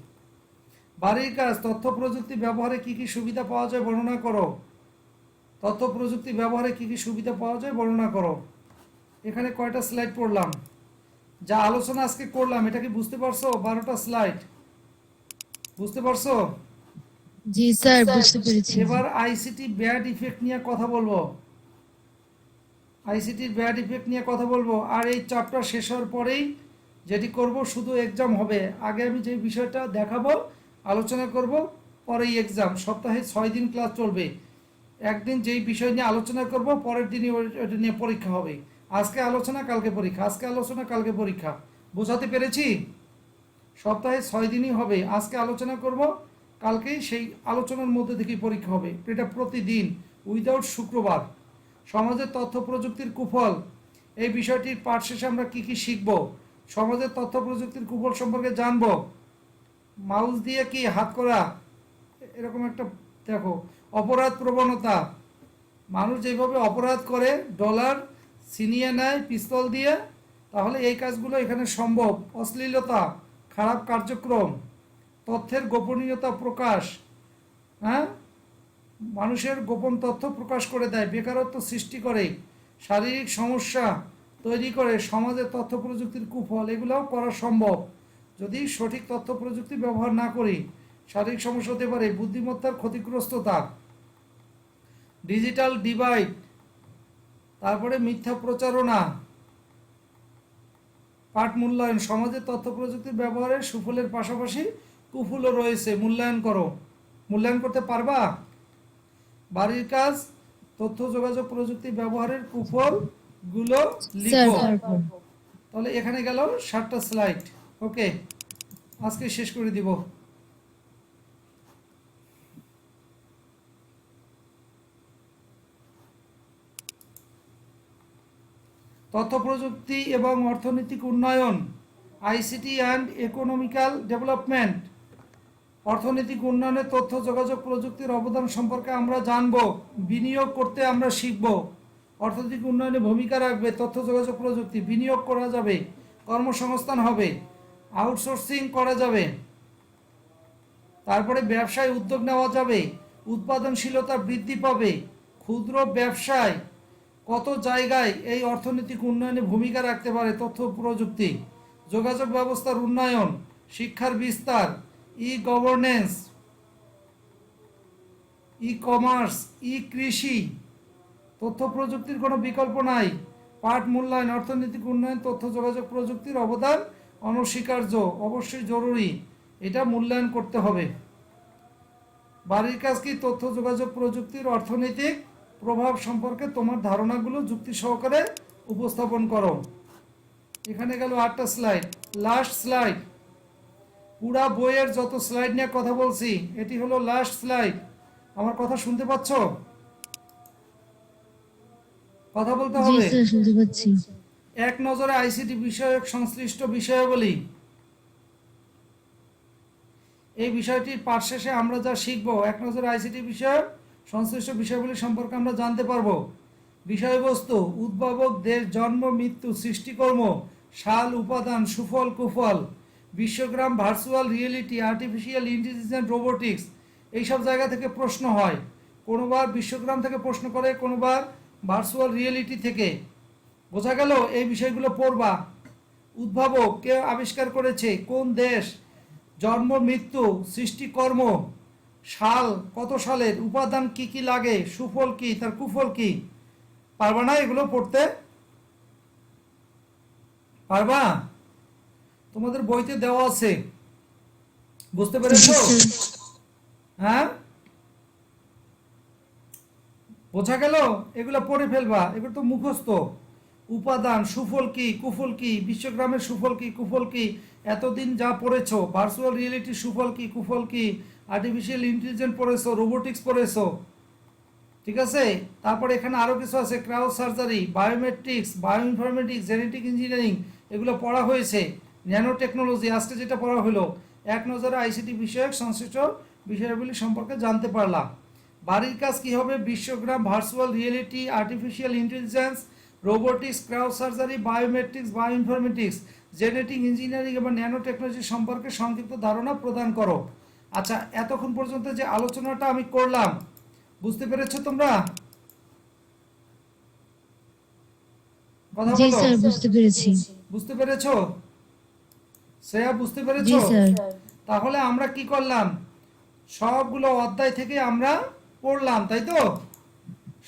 বাড়ির কাজ, তথ্য প্রযুক্তি ব্যবহারে কি কি সুবিধা পাওয়া যায় বর্ণনা করো। তথ্য প্রযুক্তি ব্যবহারে কি কি সুবিধা পাওয়া যায় বর্ণনা করো। এখানে কয়টা স্লাইড পড়লাম, যা আলোচনা আজকে করলাম, এটা কি বুঝতে পারছো? 12টা স্লাইড বুঝতে পারছো? জি স্যার, বুঝতে পেরেছি। এবার আইসিটি ব্যাড ইফেক্ট নিয়ে কথা বলবো, আইসিটির ব্যাড ইফেক্ট নিয়ে কথা বলবো। আর এই চ্যাপ্টার শেষ হওয়ার পরেই যেটি করব, শুধু এক্সাম হবে। আগে আমি যে বিষয়টা দেখাবো, আলোচনা করব, পরেই এক্সাম। সপ্তাহে 6 দিন ক্লাস চলবে। একদিন যেই বিষয় নিয়ে আলোচনা করব, পরের দিনই ওটা নিয়ে পরীক্ষা হবে। আজকে আলোচনা, কালকে পরীক্ষা, আজকে আলোচনা, কালকে পরীক্ষা। বোঝাতে পেরেছি? সপ্তাহে 6 দিনই হবে। আজকে আলোচনা করব, কালকেই সেই আলোচনার মধ্যে থেকেই পরীক্ষা হবে। এটা প্রতিদিন, উইদাউট শুক্রবার। সমাজের তথ্য প্রযুক্তির কুফল, এই বিষয়টির পাঠ শেষে আমরা কি কি শিখব। সমাজের তথ্য প্রযুক্তির কুফল সম্পর্কে জানব। মাউস দিয়ে কি হাত করা, এরকম একটা দেখো। অপরাধ প্রবণতা, মানুষ যেভাবে অপরাধ করে, ডলার ছিনিয়ে নেয় পিস্তল দিয়ে, তাহলে এই কাজগুলো এখানে সম্ভব। অশ্লীলতা, খারাপ কার্যক্রম, তথ্যের গোপনীয়তা প্রকাশ, হ্যাঁ, মানুষের গোপন তথ্য প্রকাশ করে দেয়, বেকারত্ব সৃষ্টি করে, শারীরিক সমস্যা তৈরি করে, সমাজে তথ্য প্রযুক্তির কুফল, এগুলোও করা সম্ভব যদি সঠিক তথ্য প্রযুক্তি ব্যবহার না করি। শারীরিক সমস্যা হতে পারে, বুদ্ধিমত্তার ক্ষতিগ্রস্ততা, ডিজিটাল ডিভাইড, তারপরে মিথ্যা প্রচারণা। পাঠ মূল্যায়ন, সমাজে তথ্য প্রযুক্তির ব্যবহারের সুফলের পাশাপাশি কুফলও রয়েছে, মূল্যায়ন করো। মূল্যায়ন করতে পারবা? বাড়ির কাজ, তথ্য যোগাযোগ প্রযুক্তি ব্যবহারের কুফল গুলো স্যার লিখো। তারপর তাহলে এখানে গেল 7টা স্লাইড। ওকে, আজকে শেষ করে দিব। তথ্য প্রযুক্তি এবং অর্থনৈতিক উন্নয়ন, আইসিটি অ্যান্ড ইকোনমিক্যাল ডেভেলপমেন্ট। অর্থনৈতিক উন্নয়নে তথ্য যোগাযোগ প্রযুক্তির অবদান সম্পর্কে আমরা জানব। বিনিয়োগ করতে আমরা শিখব। অর্থনৈতিক উন্নয়নে ভূমিকা রাখবে তথ্য যোগাযোগ প্রযুক্তি। বিনিয়োগ করা যাবে, কর্মসংস্থান হবে, আউটসোর্সিং করা যাবে, তারপরে ব্যবসায় উদ্যোগ নেওয়া যাবে, উৎপাদনশীলতা বৃদ্ধি পাবে, ক্ষুদ্র ব্যবসায় কত জায়গায় এই অর্থনৈতিক উন্নয়নে ভূমিকা রাখতে পারে তথ্য প্রযুক্তি। যোগাযোগ ব্যবস্থার উন্নয়ন, শিক্ষার বিস্তার, ই গভর্নেন্স, ই কমার্স, ই কৃষি, তথ্য প্রযুক্তির কোনো বিকল্প নাই। পাঠ মূল্যায়ন, অর্থনৈতিক উন্নয়ন তথ্য যোগাযোগ প্রযুক্তির অবদান অনস্বীকার্য, অবশ্যই জরুরি, এটা মূল্যায়ন করতে হবে। বাড়ির কাজ কি, তথ্য যোগাযোগ প্রযুক্তির অর্থনৈতিক প্রভাব সম্পর্কে তোমার ধারণাগুলো যুক্তি সহকারে উপস্থাপন করো। এখানে গেল 8টা স্লাইড। লাস্ট স্লাইড, পুরা বইয়ের যত স্লাইড নিয়ে কথা বলছি, এটি হলো লাস্ট স্লাইড। আমার কথা শুনতে পাচ্ছ? কথা বলতে জি হবে। স্যার, শুনতে পাচ্ছি। এক নজরে আইসিটি বিষয়ক সংশ্লিষ্ট বিষয়াবলী, এই বিষয়টির পাঠ শেষে আমরা যা শিখব, এক নজরে আইসিটি বিষয়ক সংশ্লিষ্ট বিষয়গুলি সম্পর্কে আমরা জানতে পারবো। বিষয়বস্তু, উদ্ভাবক, দেশ, জন্ম, মৃত্যু, সৃষ্টিকর্ম, সাল, উপাদান, সুফল, কুফল, বিশ্বগ্রাম, virtual reality, artificial intelligence, robotics, এইসব জায়গা থেকে প্রশ্ন হয়। কোনোবার বিশ্বগ্রাম থেকে প্রশ্ন করে, কোনোবার ভার্চুয়াল রিয়েলিটি থেকে। বোঝা গেল? এই বিষয়গুলো পড়বা। উদ্ভাবক, কে আবিষ্কার করেছে, কোন দেশ, জন্ম, মৃত্যু, সৃষ্টিকর্ম, সাল কত সালের, উপাদান কি কি লাগে, সুফল কি, তার কুফল কি। পারবা না এগুলো পড়তে? পারবা? তোমাদের বইতে দেওয়া আছে, বুঝতে পেরেছো? হ্যাঁ, বোঝা গেল? এগুলো পড়ে ফেলবা, এগুলো তো মুখস্থ। উপাদান, সুফল কি কুফল কি, বিশ্বগ্রামের সুফল কি কুফল কি, এতদিন যা পড়েছো, ভার্চুয়াল রিয়েলিটি সুফল কি কুফল কি, আর্টিফিশিয়াল ইন্টেলিজেন্স পড়েছো, রোবোটিক্স পড়েছো, ঠিক আছে? তারপরে এখানে আরও কিছু আছে, crowd surgery, biometrics, bioinformatics, genetic engineering, এগুলো পড়া হয়েছে। ন্যানো টেকনোলজি আজকে যেটা পড়া হলো, এক নজরে আইসিটি বিষয়ক সংশ্লিষ্ট বিষয়গুলি সম্পর্কে জানতে পারলাম। বাড়ির কাজ কি হবে? বিশ্বগ্রাম, virtual reality, artificial intelligence, robotics, crowd surgery, biometrics, bioinformatics, genetic engineering এবং ন্যানো টেকনোলজি সম্পর্কে সংক্ষিপ্ত ধারণা প্রদান করো। আচ্ছা, এতক্ষণ পর্যন্ত যে আলোচনাটা আমি করলাম, বুঝতে পেরেছো তোমরা? কথা জি বলো। স্যার, বুঝতে পেরেছি। বুঝতে পেরেছো শ্রেয়া? বুঝতে জি পেরেছো? স্যার। তাহলে আমরা কি করলাম? সবগুলো অধ্যায় থেকে আমরা পড়লাম, তাই তো?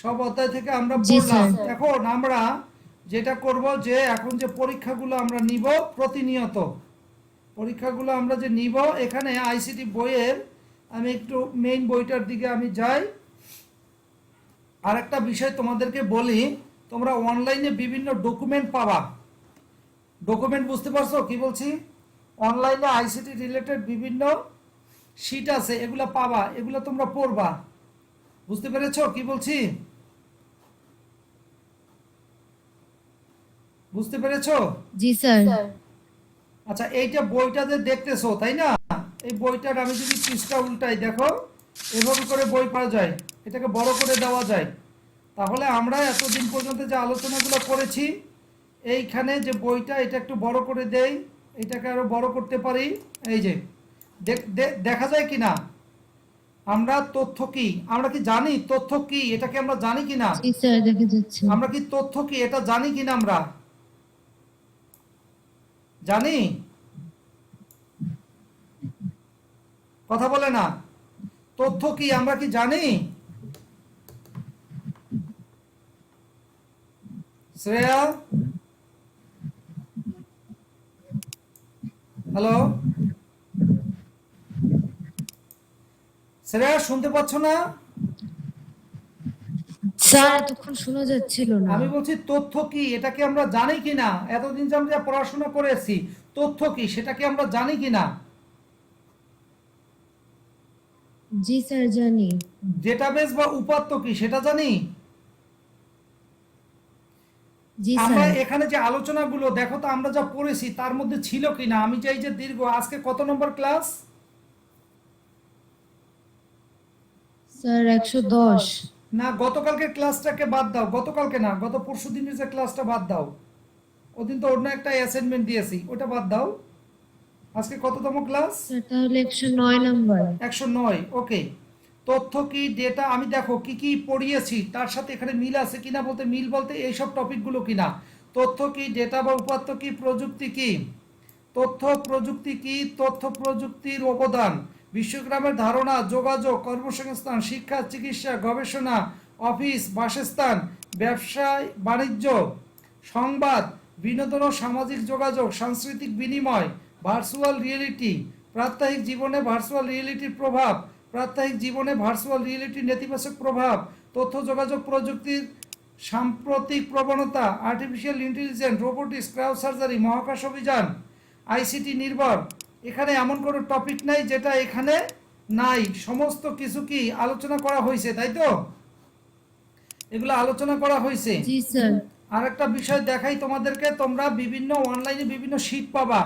সব অধ্যায় থেকে আমরা জি পড়লাম। স্যার। এখন আমরা যেটা করব, যে এখন যে পরীক্ষাগুলো আমরা নিব প্রতিনিয়ত, পরীক্ষাগুলো আমরা যে নিব, এখানে আইসিটি বইয়ের আমি একটু মেইন বইটার দিকে আমি যাই। আর একটা বিষয় তোমাদেরকে বলি, তোমরা অনলাইনে বিভিন্ন ডকুমেন্ট পাবা। ডকুমেন্ট বুঝতে পারছো কি বলছি? অনলাইনে আইসিটি রিলেটেড বিভিন্ন শিট আছে, এগুলো পাবা, এগুলো তোমরা পড়বা। বুঝতে পেরেছো কি বলছি? বুঝতে পেরেছো? জি স্যার। আচ্ছা, এইটা বইটা যে দেখতেছো, তাই না? এই বইটার আমি যদি পৃষ্ঠা উল্টাই, দেখো এভাবে করে বই পাওয়া যায়, এটাকে বড় করে দেওয়া যায়। তাহলে আমরা এতদিন পর্যন্ত যে আলোচনাগুলো করেছি, এইখানে যে বইটা, এটা একটু বড় করে দেই, এটাকে আরো বড় করতে পারি। এই যে দেখা যায় কিনা? আমরা তথ্য কি, আমরা কি জানি তথ্য কি? এটাকে আমরা জানি কিনা? জি স্যার, দেখা যাচ্ছে। আমরা কি তথ্য কি এটা জানি কিনা? আমরা জানি? কথা বলে না। তথ্য কি আমরা কি জানি? শ্রেয়া, হ্যালো শ্রেয়া, শুনতে পাচ্ছ না? স্যার, এতক্ষণ শোনা যাচ্ছিল না। আমি বলছি তথ্য কি এটাকে আমরা জানি কিনা? এতদিন যে আমরা পড়াশোনা করেছি, তথ্য কি সেটাকে আমরা জানি কিনা? জি স্যার, জানি। ডেটাবেস বা উপাত্ত কি সেটা জানি? জি আমরা স্যার। এখানে যে আলোচনাগুলো দেখো তো, আমরা যা পড়েছি তার মধ্যে ছিল কিনা? আমি চাই যে দীর্ঘ, আজকে কত নম্বর ক্লাস? স্যার, 110। না, গতকালকে ক্লাসটাকে বাদ দাও, গতকালকে না, গত পরশু দিনের যে ক্লাসটা বাদ দাও। ওদিন তো অন্য একটা অ্যাসাইনমেন্ট দিয়েছি, ওটা বাদ দাও। আজকে কততম ক্লাস? স্যার, তাহলে 109 নাম্বার। 109। ওকে। তথ্য কি, ডেটা, আমি দেখো কি কি পড়িয়েছি তার সাথে এখানে মিল আছে কিনা, বলতে মিল বলতে এইসব টপিকগুলো কিনা। তথ্য কি, ডেটা বা উপাত্ত কি, প্রযুক্তি কি, তথ্য প্রযুক্তি কি, তথ্য প্রযুক্তির অবদান, বিশ্বগ্রামের ধারণা, যোগাযোগ, কর্মসংস্থান, শিক্ষা, চিকিৎসা, গবেষণা, অফিস, বাসস্থান, ব্যবসায় বাণিজ্য, সংবাদ, বিনোদন ও সামাজিক যোগাযোগ, সাংস্কৃতিক বিনিময়, ভার্চুয়াল রিয়েলিটি, প্রাত্যহিক জীবনে ভার্চুয়াল রিয়েলিটির প্রভাব, প্রাত্যহিক জীবনে ভার্চুয়াল রিয়েলিটির নেতিবাচক প্রভাব, তথ্য যোগাযোগ প্রযুক্তির সাম্প্রতিক প্রবণতা, artificial intelligence, robotics, crowd surgery, মহাকাশ অভিযান, আইসিটি নির্ভর। এখানে এমন কোনো টপিক নাই যেটা এখানে নাই, সমস্ত কিছু কি আলোচনা করা হয়েছে, তাই তো? এগুলো আলোচনা করা হয়েছে। জি স্যার। আর একটা বিষয় দেখাই তোমাদেরকে, তোমরা বিভিন্ন অনলাইনে বিভিন্ন শীট পাবা,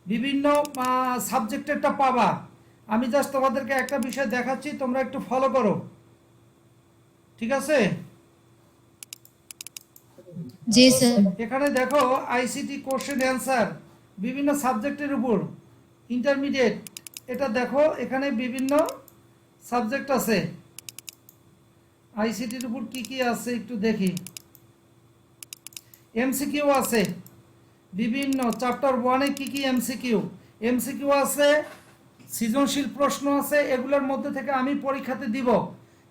বিভিন্ন সাবজেক্টেরটা পাবা। আমি জাস্ট তোমাদেরকে একটা বিষয় দেখাচ্ছি, তোমরা একটু ফলো করো, ঠিক আছে? জি স্যার। এখানে দেখো আইসিটি কোশ্চেন অ্যান্সার বিভিন্ন সাবজেক্টের উপর, ইন্টারমিডিয়েট। এটা দেখো এখানে বিভিন্ন সাবজেক্ট আছে, আইসিটির উপর কি কি আছে একটু দেখি। এমসিকিউ আছে, বিভিন্ন চ্যাপ্টার 1-এ কি কি এমসিকিউ, এমসিকিউ আছে, সৃজনশীল প্রশ্ন আছে। এগুলোর মধ্যে থেকে আমি পরীক্ষাতে দিব,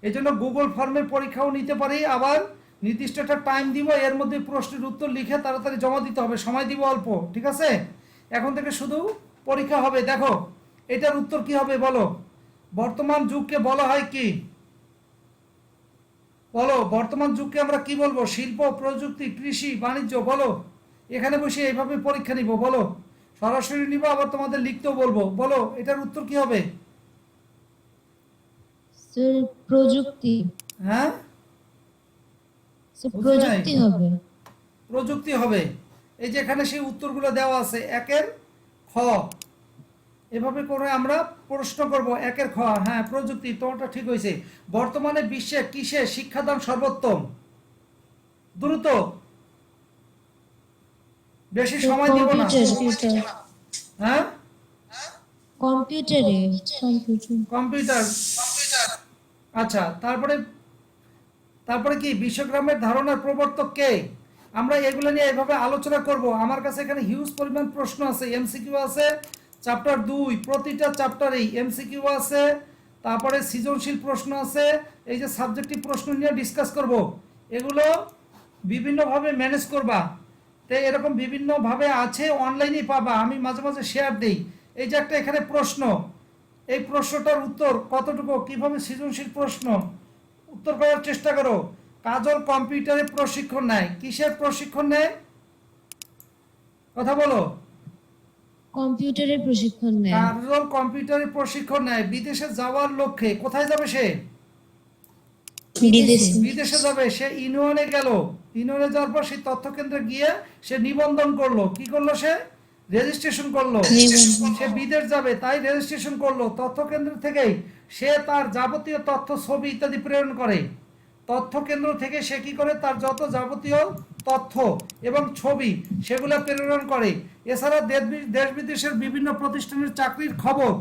এজন্য গুগল ফর্মের পরীক্ষাও নিতে পারি, আবার নির্দিষ্ট একটা টাইম দিব, এর মধ্যে প্রশ্নের উত্তর লিখে তাড়াতাড়ি জমা দিতে হবে, সময় দিব অল্প, ঠিক আছে? এখন থেকে শুধু পরীক্ষা হবে। দেখো এটার উত্তর কি হবে বলো? বর্তমান যুগকে বলা হয় কি? বলো বর্তমান যুগকে আমরা কি বলবো? শিল্প, প্রযুক্তি, কৃষি, বাণিজ্য, বলো। এখানে বসে এইভাবে পরীক্ষা নিব, বলো। সরাসরি নিব, আবার তোমাদের লিখতেও বলবো, বলো এটার উত্তর কি হবে? স্যার প্রযুক্তি। হ্যাঁ, স্যার বুঝো নাই? প্রযুক্তি হবে। প্রযুক্তি হবে। এই যে এখানে সেই উত্তরগুলো দেওয়া আছে, একের খ। এভাবে করে আমরা প্রশ্ন করব, একের খ। হ্যাঁ, প্রযুক্তি, তোমারটা ঠিক হয়েছে। বর্তমানে বিশ্বে কিসে শিক্ষাদান সর্বোত্তম? দ্রুত, বেশি সময় দিব না। কম্পিউটার হ্যাঁ, কম্পিউটারে। Computer computer. আচ্ছা, তারপরে তারপরে কি বিশ্বগ্রামের ধারণার প্রবর্তক কে? আমরা এগুলো নিয়ে এভাবে আলোচনা করব। আমার কাছে এখানে হিউজ পরিমাণ প্রশ্ন আছে, এমসিকিউ আছে। চ্যাপ্টার 2 প্রতিটা চ্যাপ্টারেই এমসিকিউ আছে, তারপরে সৃজনশীল প্রশ্ন আছে। এই যে সাবজেক্টিভ প্রশ্ন নিয়ে ডিসকাস করব, এগুলো বিভিন্নভাবে ম্যানেজ করবা। তো এরকম বিভিন্নভাবে আছে, অনলাইনেই পাবা, আমি মাঝে মাঝে শেয়ার দিই। এই যে একটা এখানে প্রশ্ন, এই প্রশ্নটার উত্তর কতটুকু, কিভাবে সৃজনশীল প্রশ্ন উত্তর করার চেষ্টা করো। কাজল কম্পিউটারে প্রশিক্ষণ নেয়, কিসের প্রশিক্ষণ নেয়? কথা বলো। কম্পিউটারের প্রশিক্ষণ নেয়। কাজল কম্পিউটারে প্রশিক্ষণ নেয় বিদেশে যাওয়ার লক্ষ্যে। কোথায় যাবে সে? বিদেশি বিদেশে যাবে। সে ইউনিয়নে গেল, ইউনিয়নে যাওয়ার পর সেই তথ্য কেন্দ্রে গিয়ে সে নিবন্ধন করলো। কি করলো সে? রেজিস্ট্রেশন করলো। নিবন্ধন। সে বিদেশ যাবে তাই রেজিস্ট্রেশন করলো। তথ্য কেন্দ্র থেকেই সে তার যাবতীয় তথ্য, ছবি ইত্যাদি প্রেরণ করে। তথ্য কেন্দ্র থেকে সে কি করে? তার যত যাবতীয় তথ্য এবং ছবি সেগুলো প্রেরণ করে। এছাড়া দেশ বিদেশের বিভিন্ন প্রতিষ্ঠানের চাকরির খবর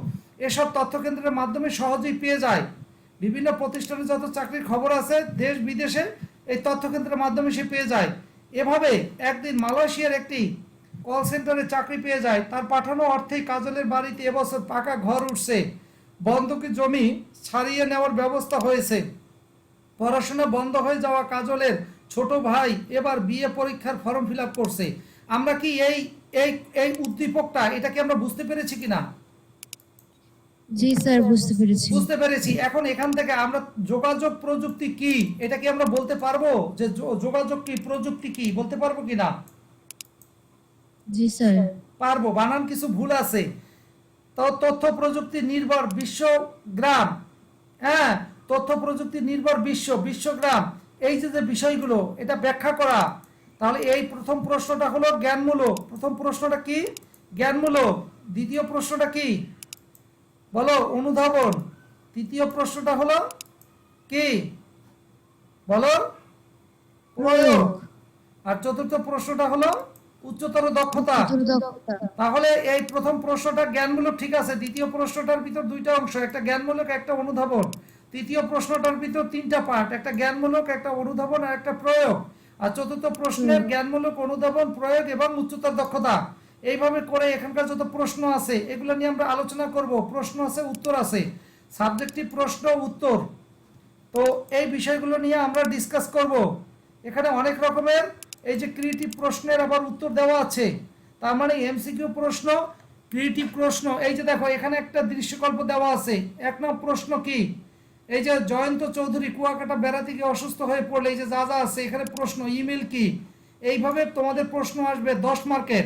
এসব তথ্য কেন্দ্রের মাধ্যমে সহজেই পেয়ে যায়। বিভিন্ন প্রতিষ্ঠানে যত চাকরির খবর আছে দেশ বিদেশে, এই তথ্য কেন্দ্রের মাধ্যমে সে পেয়ে যায়। এভাবে একদিন মালয়েশিয়ার একটি কল সেন্টারে চাকরি পেয়ে যায়। তার পাঠানো অর্থেই কাজলের বাড়িতে এবছর পাকা ঘর উঠছে, বন্ধকি জমি ছাড়িয়ে নেওয়ার ব্যবস্থা হয়েছে। পড়াশোনা বন্ধ হয়ে যাওয়া কাজলের ছোট ভাই এবার বিএ পরীক্ষার ফর্ম ফিল আপ করছে। আমরা কি এই এই এই উদ্দীপকটা, এটা কি আমরা বুঝতে পেরেছি কিনা? জি স্যার, বুঝতে পেরেছি। বুঝতে পেরেছি। এখন এখান থেকে আমরা যোগাযোগ প্রযুক্তি কি, এটা কি আমরা বলতে পারবো যে যোগাযোগ কি, প্রযুক্তি কি, বলতে পারবো কিনা? জি স্যার। পারবো। বানান কিছু ভুল আছে। তো তথ্য প্রযুক্তি নির্ভর বিশ্বগ্রাম, হ্যাঁ, তথ্য প্রযুক্তি নির্ভর বিশ্বগ্রাম, এই যে যে বিষয়গুলো এটা ব্যাখ্যা করা। তাহলে এই প্রথম প্রশ্নটা হলো জ্ঞানমূলক। প্রথম প্রশ্নটা কি? জ্ঞানমূলক। দ্বিতীয় প্রশ্নটা কি বলো? অনুধাবন। তৃতীয় প্রশ্নটা হলো কি বলো? প্রয়োগ। আর চতুর্থ প্রশ্নটা হলো উচ্চতর দক্ষতা। উচ্চতর দক্ষতা। তাহলে এই প্রথম প্রশ্নটা জ্ঞানমূলক, ঠিক আছে। দ্বিতীয় প্রশ্নটার ভিতর দুইটা অংশ, একটা জ্ঞানমূলক, একটা অনুধাবন। তৃতীয় প্রশ্নটার ভিতর তিনটা পার্ট, একটা জ্ঞানমূলক, একটা অনুধাবন আর একটা প্রয়োগ। আর চতুর্থ প্রশ্নের জ্ঞানমূলক, অনুধাবন, প্রয়োগ এবং উচ্চতর দক্ষতা। এইভাবে করে এখানকার যত প্রশ্ন আছে এগুলো নিয়ে আমরা আলোচনা করব। প্রশ্ন আছে, উত্তর আছে, সাবজেক্টিভ প্রশ্ন উত্তর। তো এই বিষয়গুলো নিয়ে আমরা ডিসকাস করব। এখানে অনেক রকমের এই যে ক্রিয়েটিভ প্রশ্নের আবার উত্তর দেওয়া আছে। তার মানে এমসিকিউ প্রশ্ন, ক্রিয়েটিভ প্রশ্ন। এই যে দেখো এখানে একটা দৃশ্যকল্প দেওয়া আছে। 1 নং প্রশ্ন কি? এই যে জয়ন্ত চৌধুরী কুয়াকাটা বেড়াতে গিয়ে অসুস্থ হয়ে পড়লে এই যে যা যা আছে এখানে প্রশ্ন, ইমেল কি। এইভাবে তোমাদের প্রশ্ন আসবে 10 মার্কের।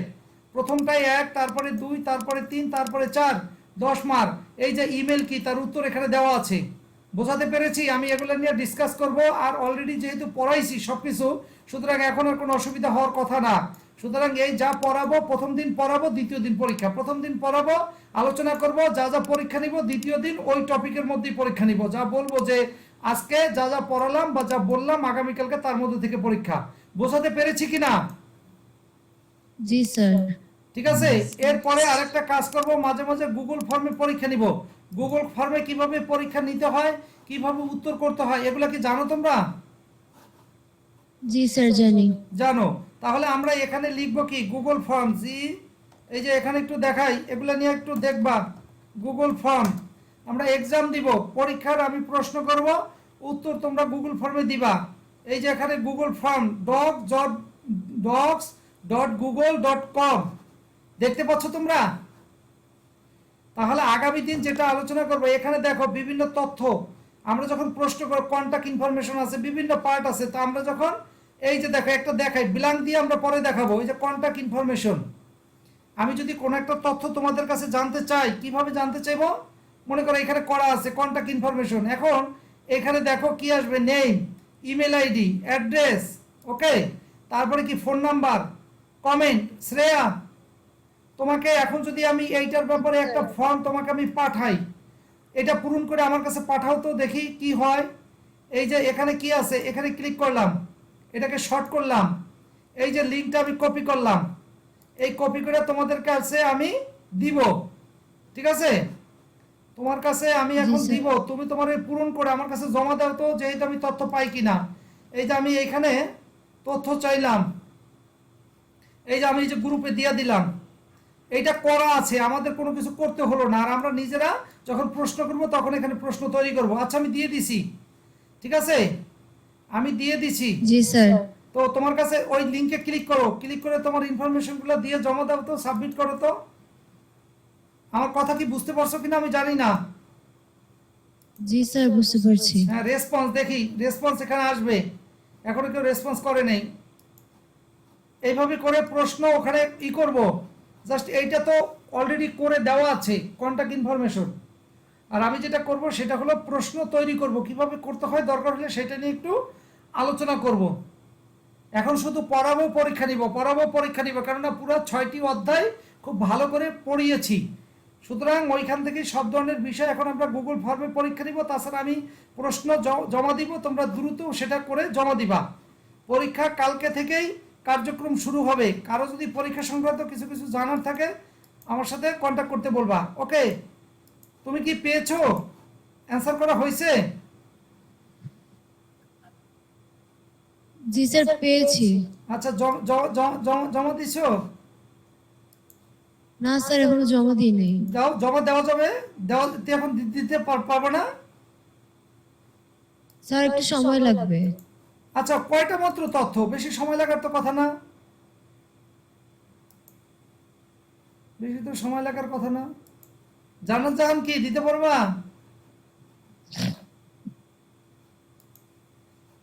প্রথমটাই 1, তারপরে 2, তারপরে 3, তারপরে 4, 10 মার্ক। এই যে ইমেল কি, তার উত্তর এখানে দেওয়া আছে। বোঝাতে পেরেছি? আমি এগুলো নিয়ে ডিসকাস করব। আর অলরেডি যেহেতু পড়াইছি সবকিছু, সুতরাং এখন আর কোনো অসুবিধা হওয়ার কথা না। সুতরাং এই যা পড়াবো, প্রথম দিন পড়াবো, দ্বিতীয় দিন পরীক্ষা। প্রথম দিন পড়াবো, আলোচনা করব, যা যা পরীক্ষা নিব, দ্বিতীয় দিন ওই টপিকের মধ্যেই পরীক্ষা নিব। যা বলবো যে আজকে যা যা পড়ালাম বা যা বললাম আগামীকালকে তার মধ্যে থেকে পরীক্ষা। বোঝাতে পেরেছি কিনা? জি স্যার। ঠিক আছে। এরপরে আরেকটা কাজ করব, মাঝে মাঝে গুগল ফর্মে পরীক্ষা নিব। গুগল ফর্মে কিভাবে পরীক্ষা নিতে হয়, কিভাবে উত্তর করতে হয়, এগুলা কি জানো তোমরা? জি স্যার, জানি। জানো। তাহলে আমরা এখানে লিখব কি? Google form. জি, এই যে এখানে একটু দেখাই, এগুলা নিয়ে একটু দেখবা। গুগল ফর্ম আমরা এক্সাম দিব, পরীক্ষার আমি প্রশ্ন করব, উত্তর তোমরা গুগল ফর্মে দিবা। এই যে এখানে গুগল ফর্ম docs.google.com দেখতে পাচ্ছ তোমরা? তাহলে আগামী দিন যেটা আলোচনা করব, এখানে দেখো বিভিন্ন তথ্য আমরা যখন প্রশ্ন করব কন্টাক্ট ইনফরমেশন আছে, বিভিন্ন পার্ট আছে, তো আমরা যখন এই যে দেখো একটা দেখাই ব্ল্যাঙ্ক দিয়ে আমরা পরে দেখাবো, এই যে কন্টাক্ট ইনফরমেশন। আমি যদি কোনো একটা তথ্য তোমাদের কাছে জানতে চাই, কিভাবে জানতে চাইবো, মনে করো এখানে করা আছে কন্টাক্ট ইনফরমেশন। এখন এখানে দেখো কি আসবে, নেম, ইমেল আইডি, অ্যাড্রেস, ওকে, তারপরে কি ফোন নাম্বার, কমেন্ট। শ্রেয়া, তোমাকে এখন যদি আমি এইটার ব্যাপারে একটা ফর্ম তোমাকে আমি পাঠাই, এটা পূরণ করে আমার কাছে পাঠাও তো দেখি কি হয়। এই যে এখানে কি আছে, এখানে ক্লিক করলাম, এটাকে শর্ট করলাম, এই যে লিঙ্কটা আমি কপি করলাম, এই কপি করে তোমাদের কাছে আমি দিব, ঠিক আছে? তোমার কাছে আমি এখন স্যার। দিব, তুমি তোমার এই পূরণ করে আমার কাছে জমা দাও তো, যে এইটা আমি তথ্য পাই কিনা। এই যে আমি এখানে তথ্য চাইলাম, এই যে আমি এই যে গ্রুপে দিয়ে দিলাম, এইটা করা আছে, আমাদের কোনো কিছু করতে হলো না। আর আমরা নিজেরা যখন প্রশ্ন করব তখন এখানে প্রশ্ন তৈরি করব। আচ্ছা, আমি দিয়ে দিছি, ঠিক আছে, আমি দিয়ে দিছি। জি স্যার। তো তোমার কাছে ওই লিঙ্কে ক্লিক করো, ক্লিক করে তোমার ইনফরমেশনগুলো দিয়ে জমা দাও তো, সাবমিট করো তো। আমার কথা কি বুঝতে পারছো কিনা আমি জানি না। জি স্যার, বুঝতে পারছি। হ্যাঁ, রেসপন্স দেখি, রেসপন্স এখানে আসবে, এখনো কেউ রেসপন্স করে নেই। এইভাবে করে প্রশ্ন ওখানে ই করব, জাস্ট এইটা তো অলরেডি করে দেওয়া আছে কন্টাক্ট ইনফরমেশন। আর আমি যেটা করব সেটা হলো প্রশ্ন তৈরি করব, কিভাবে করতে হয় দরকার হলে সেটা নিয়ে একটু আলোচনা করব। এখন শুধু পড়াবো পরীক্ষা নিব, পড়াবো পরীক্ষা নিব, কেননা পুরো 6টি অধ্যায় খুব ভালো করে পড়িয়েছি। সুতরাং ওইখান থেকে সব ধরনের বিষয় এখন আমরা গুগল ফর্মে পরীক্ষা নিব। তাছাড়া আমি প্রশ্ন জমা দিব, তোমরা দ্রুত সেটা করে জমা দিবা। পরীক্ষা কালকে থেকেই কার্যক্রম শুরু হবে। কারো যদি পরীক্ষা সংক্রান্ত কিছু কিছু জানার থাকে আমার সাথে কন্ট্যাক্ট করতে বলবা, ওকে? তুমি কি পেয়েছো? অ্যান্সার করা হয়েছে? জি স্যার, পেয়েছি। আচ্ছা, জমা দিছো? না স্যার, এখনো জমা দিই নাই। দাও, জমা দেওয়া যাবে, দেওয়া এখন দিতে পারবো না। স্যার, একটু সময় লাগবে। আচ্ছা, কয়টা মাত্র তথ্য, বেশি সময় লাগার তো কথা না, বেশি তো সময় লাগার কথা না। জান্নাত জাহান, কি দিতে পারবা?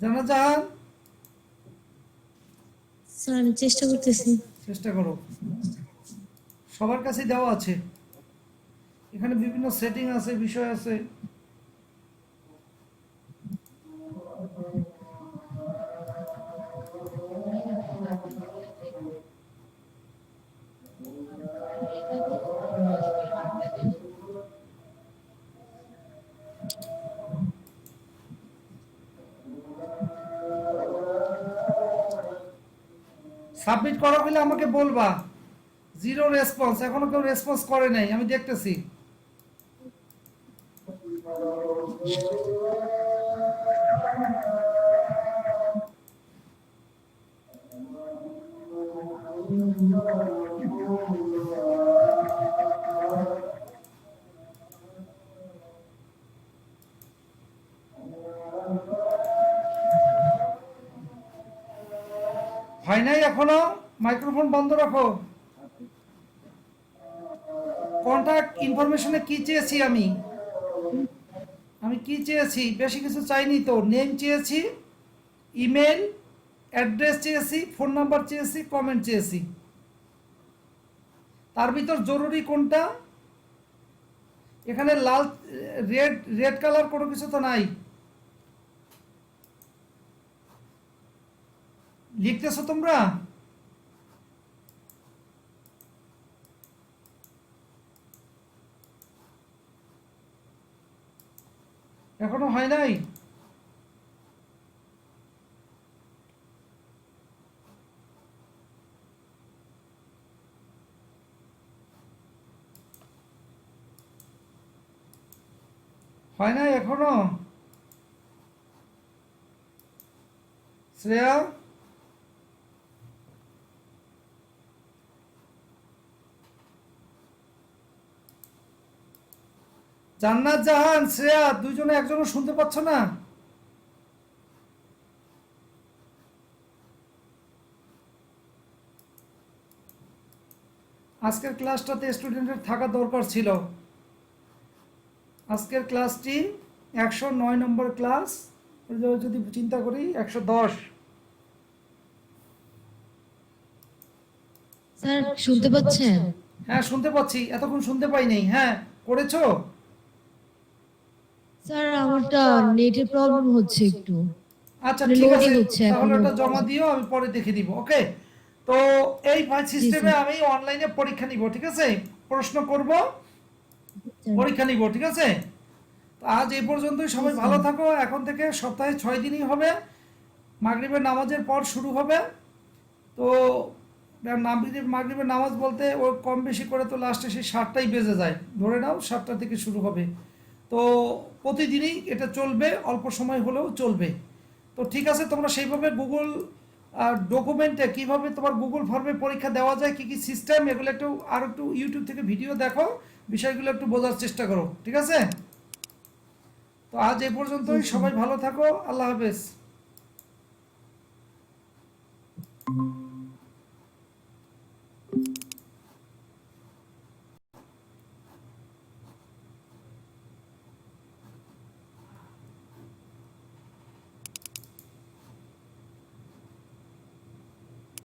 জান্নাত জাহান, স্যার আমি চেষ্টা করতেছি। চেষ্টা করো, সবার কাছে দেওয়া আছে, এখানে বিভিন্ন সেটিং আছে, বিষয় আছে। সাবমিট করা হলে আমাকে বলবা। জিরো রেসপন্স, এখনো কেউ রেসপন্স করে নাই, আমি দেখতেছি। হয় নাই এখনো? মাইক্রোফোন বন্ধ রাখো। কন্টাক্ট ইনফরমেশনে কি চেয়েছি আমি? আমি কি চেয়েছি? বেশি কিছু চাইনি তো। নেম চেয়েছি, ইমেল অ্যাড্রেস চেয়েছি, ফোন নাম্বার চেয়েছি, কমেন্ট চেয়েছি। তার ভিতর জরুরি কোনটা? এখানে লাল, রেড, রেড কালার কোনো কিছু তো নাই। লিখতেছো তোমরা? এখনো হয় নাই? হয় নাই এখনো? শ্রেয়া, জান্নাত জাহান, শ্রেয়া, দুইজনে একজনও শুনতে পাচ্ছ না? আজকের ক্লাসটাতে স্টুডেন্টের থাকা দরকার ছিল। আজকের ক্লাসটি 109 নম্বর ক্লাস, যদি চিন্তা করি 110। স্যার শুনতে পাচ্ছেন? হ্যাঁ শুনতে পাচ্ছি, এতক্ষণ শুনতে পাইনি। হ্যাঁ করেছো? স্যার আমারটা নেটের প্রবলেম হচ্ছে একটু, আচ্ছা মানে ঠিক আছে, লোডিং হচ্ছে তাহলে এখনো। ওটা জমা দিও, আমি পরে দেখে দিব। ওকে, তো এই সিস্টেমে স্যার। আমি অনলাইনে পরীক্ষা নিব, ঠিক আছে? প্রশ্ন করব, স্যার। পরীক্ষা নিব, ঠিক আছে? তো আজ এই পর্যন্তই, সবাই স্যার। ভালো থাকো। এখন থেকে সপ্তাহে 6 দিনই হবে, মাগরিবের নামাজের পর শুরু হবে। তো মাগরিবের নামাজ বলতে ও কম বেশি করে তো লাস্টে সেই 7টাই বেজে যায়, ধরে নাও 7টা থেকে শুরু হবে। তো প্রতিদিনই এটা চলবে, অল্প সময় হলেও চলবে। তো ঠিক আছে, তোমরা সেইভাবে গুগল ডকুমেন্টে কিভাবে তোমার গুগল ফর্মে পরীক্ষা দেওয়া যায়, কি কি সিস্টেম, এগুলো একটু আর একটু ইউটিউব থেকে ভিডিও দেখো, বিষয়গুলো একটু বোঝার চেষ্টা করো, ঠিক আছে? তো আজ এই পর্যন্তই, সবাই ভালো থাকো, আল্লাহ হাফেজ।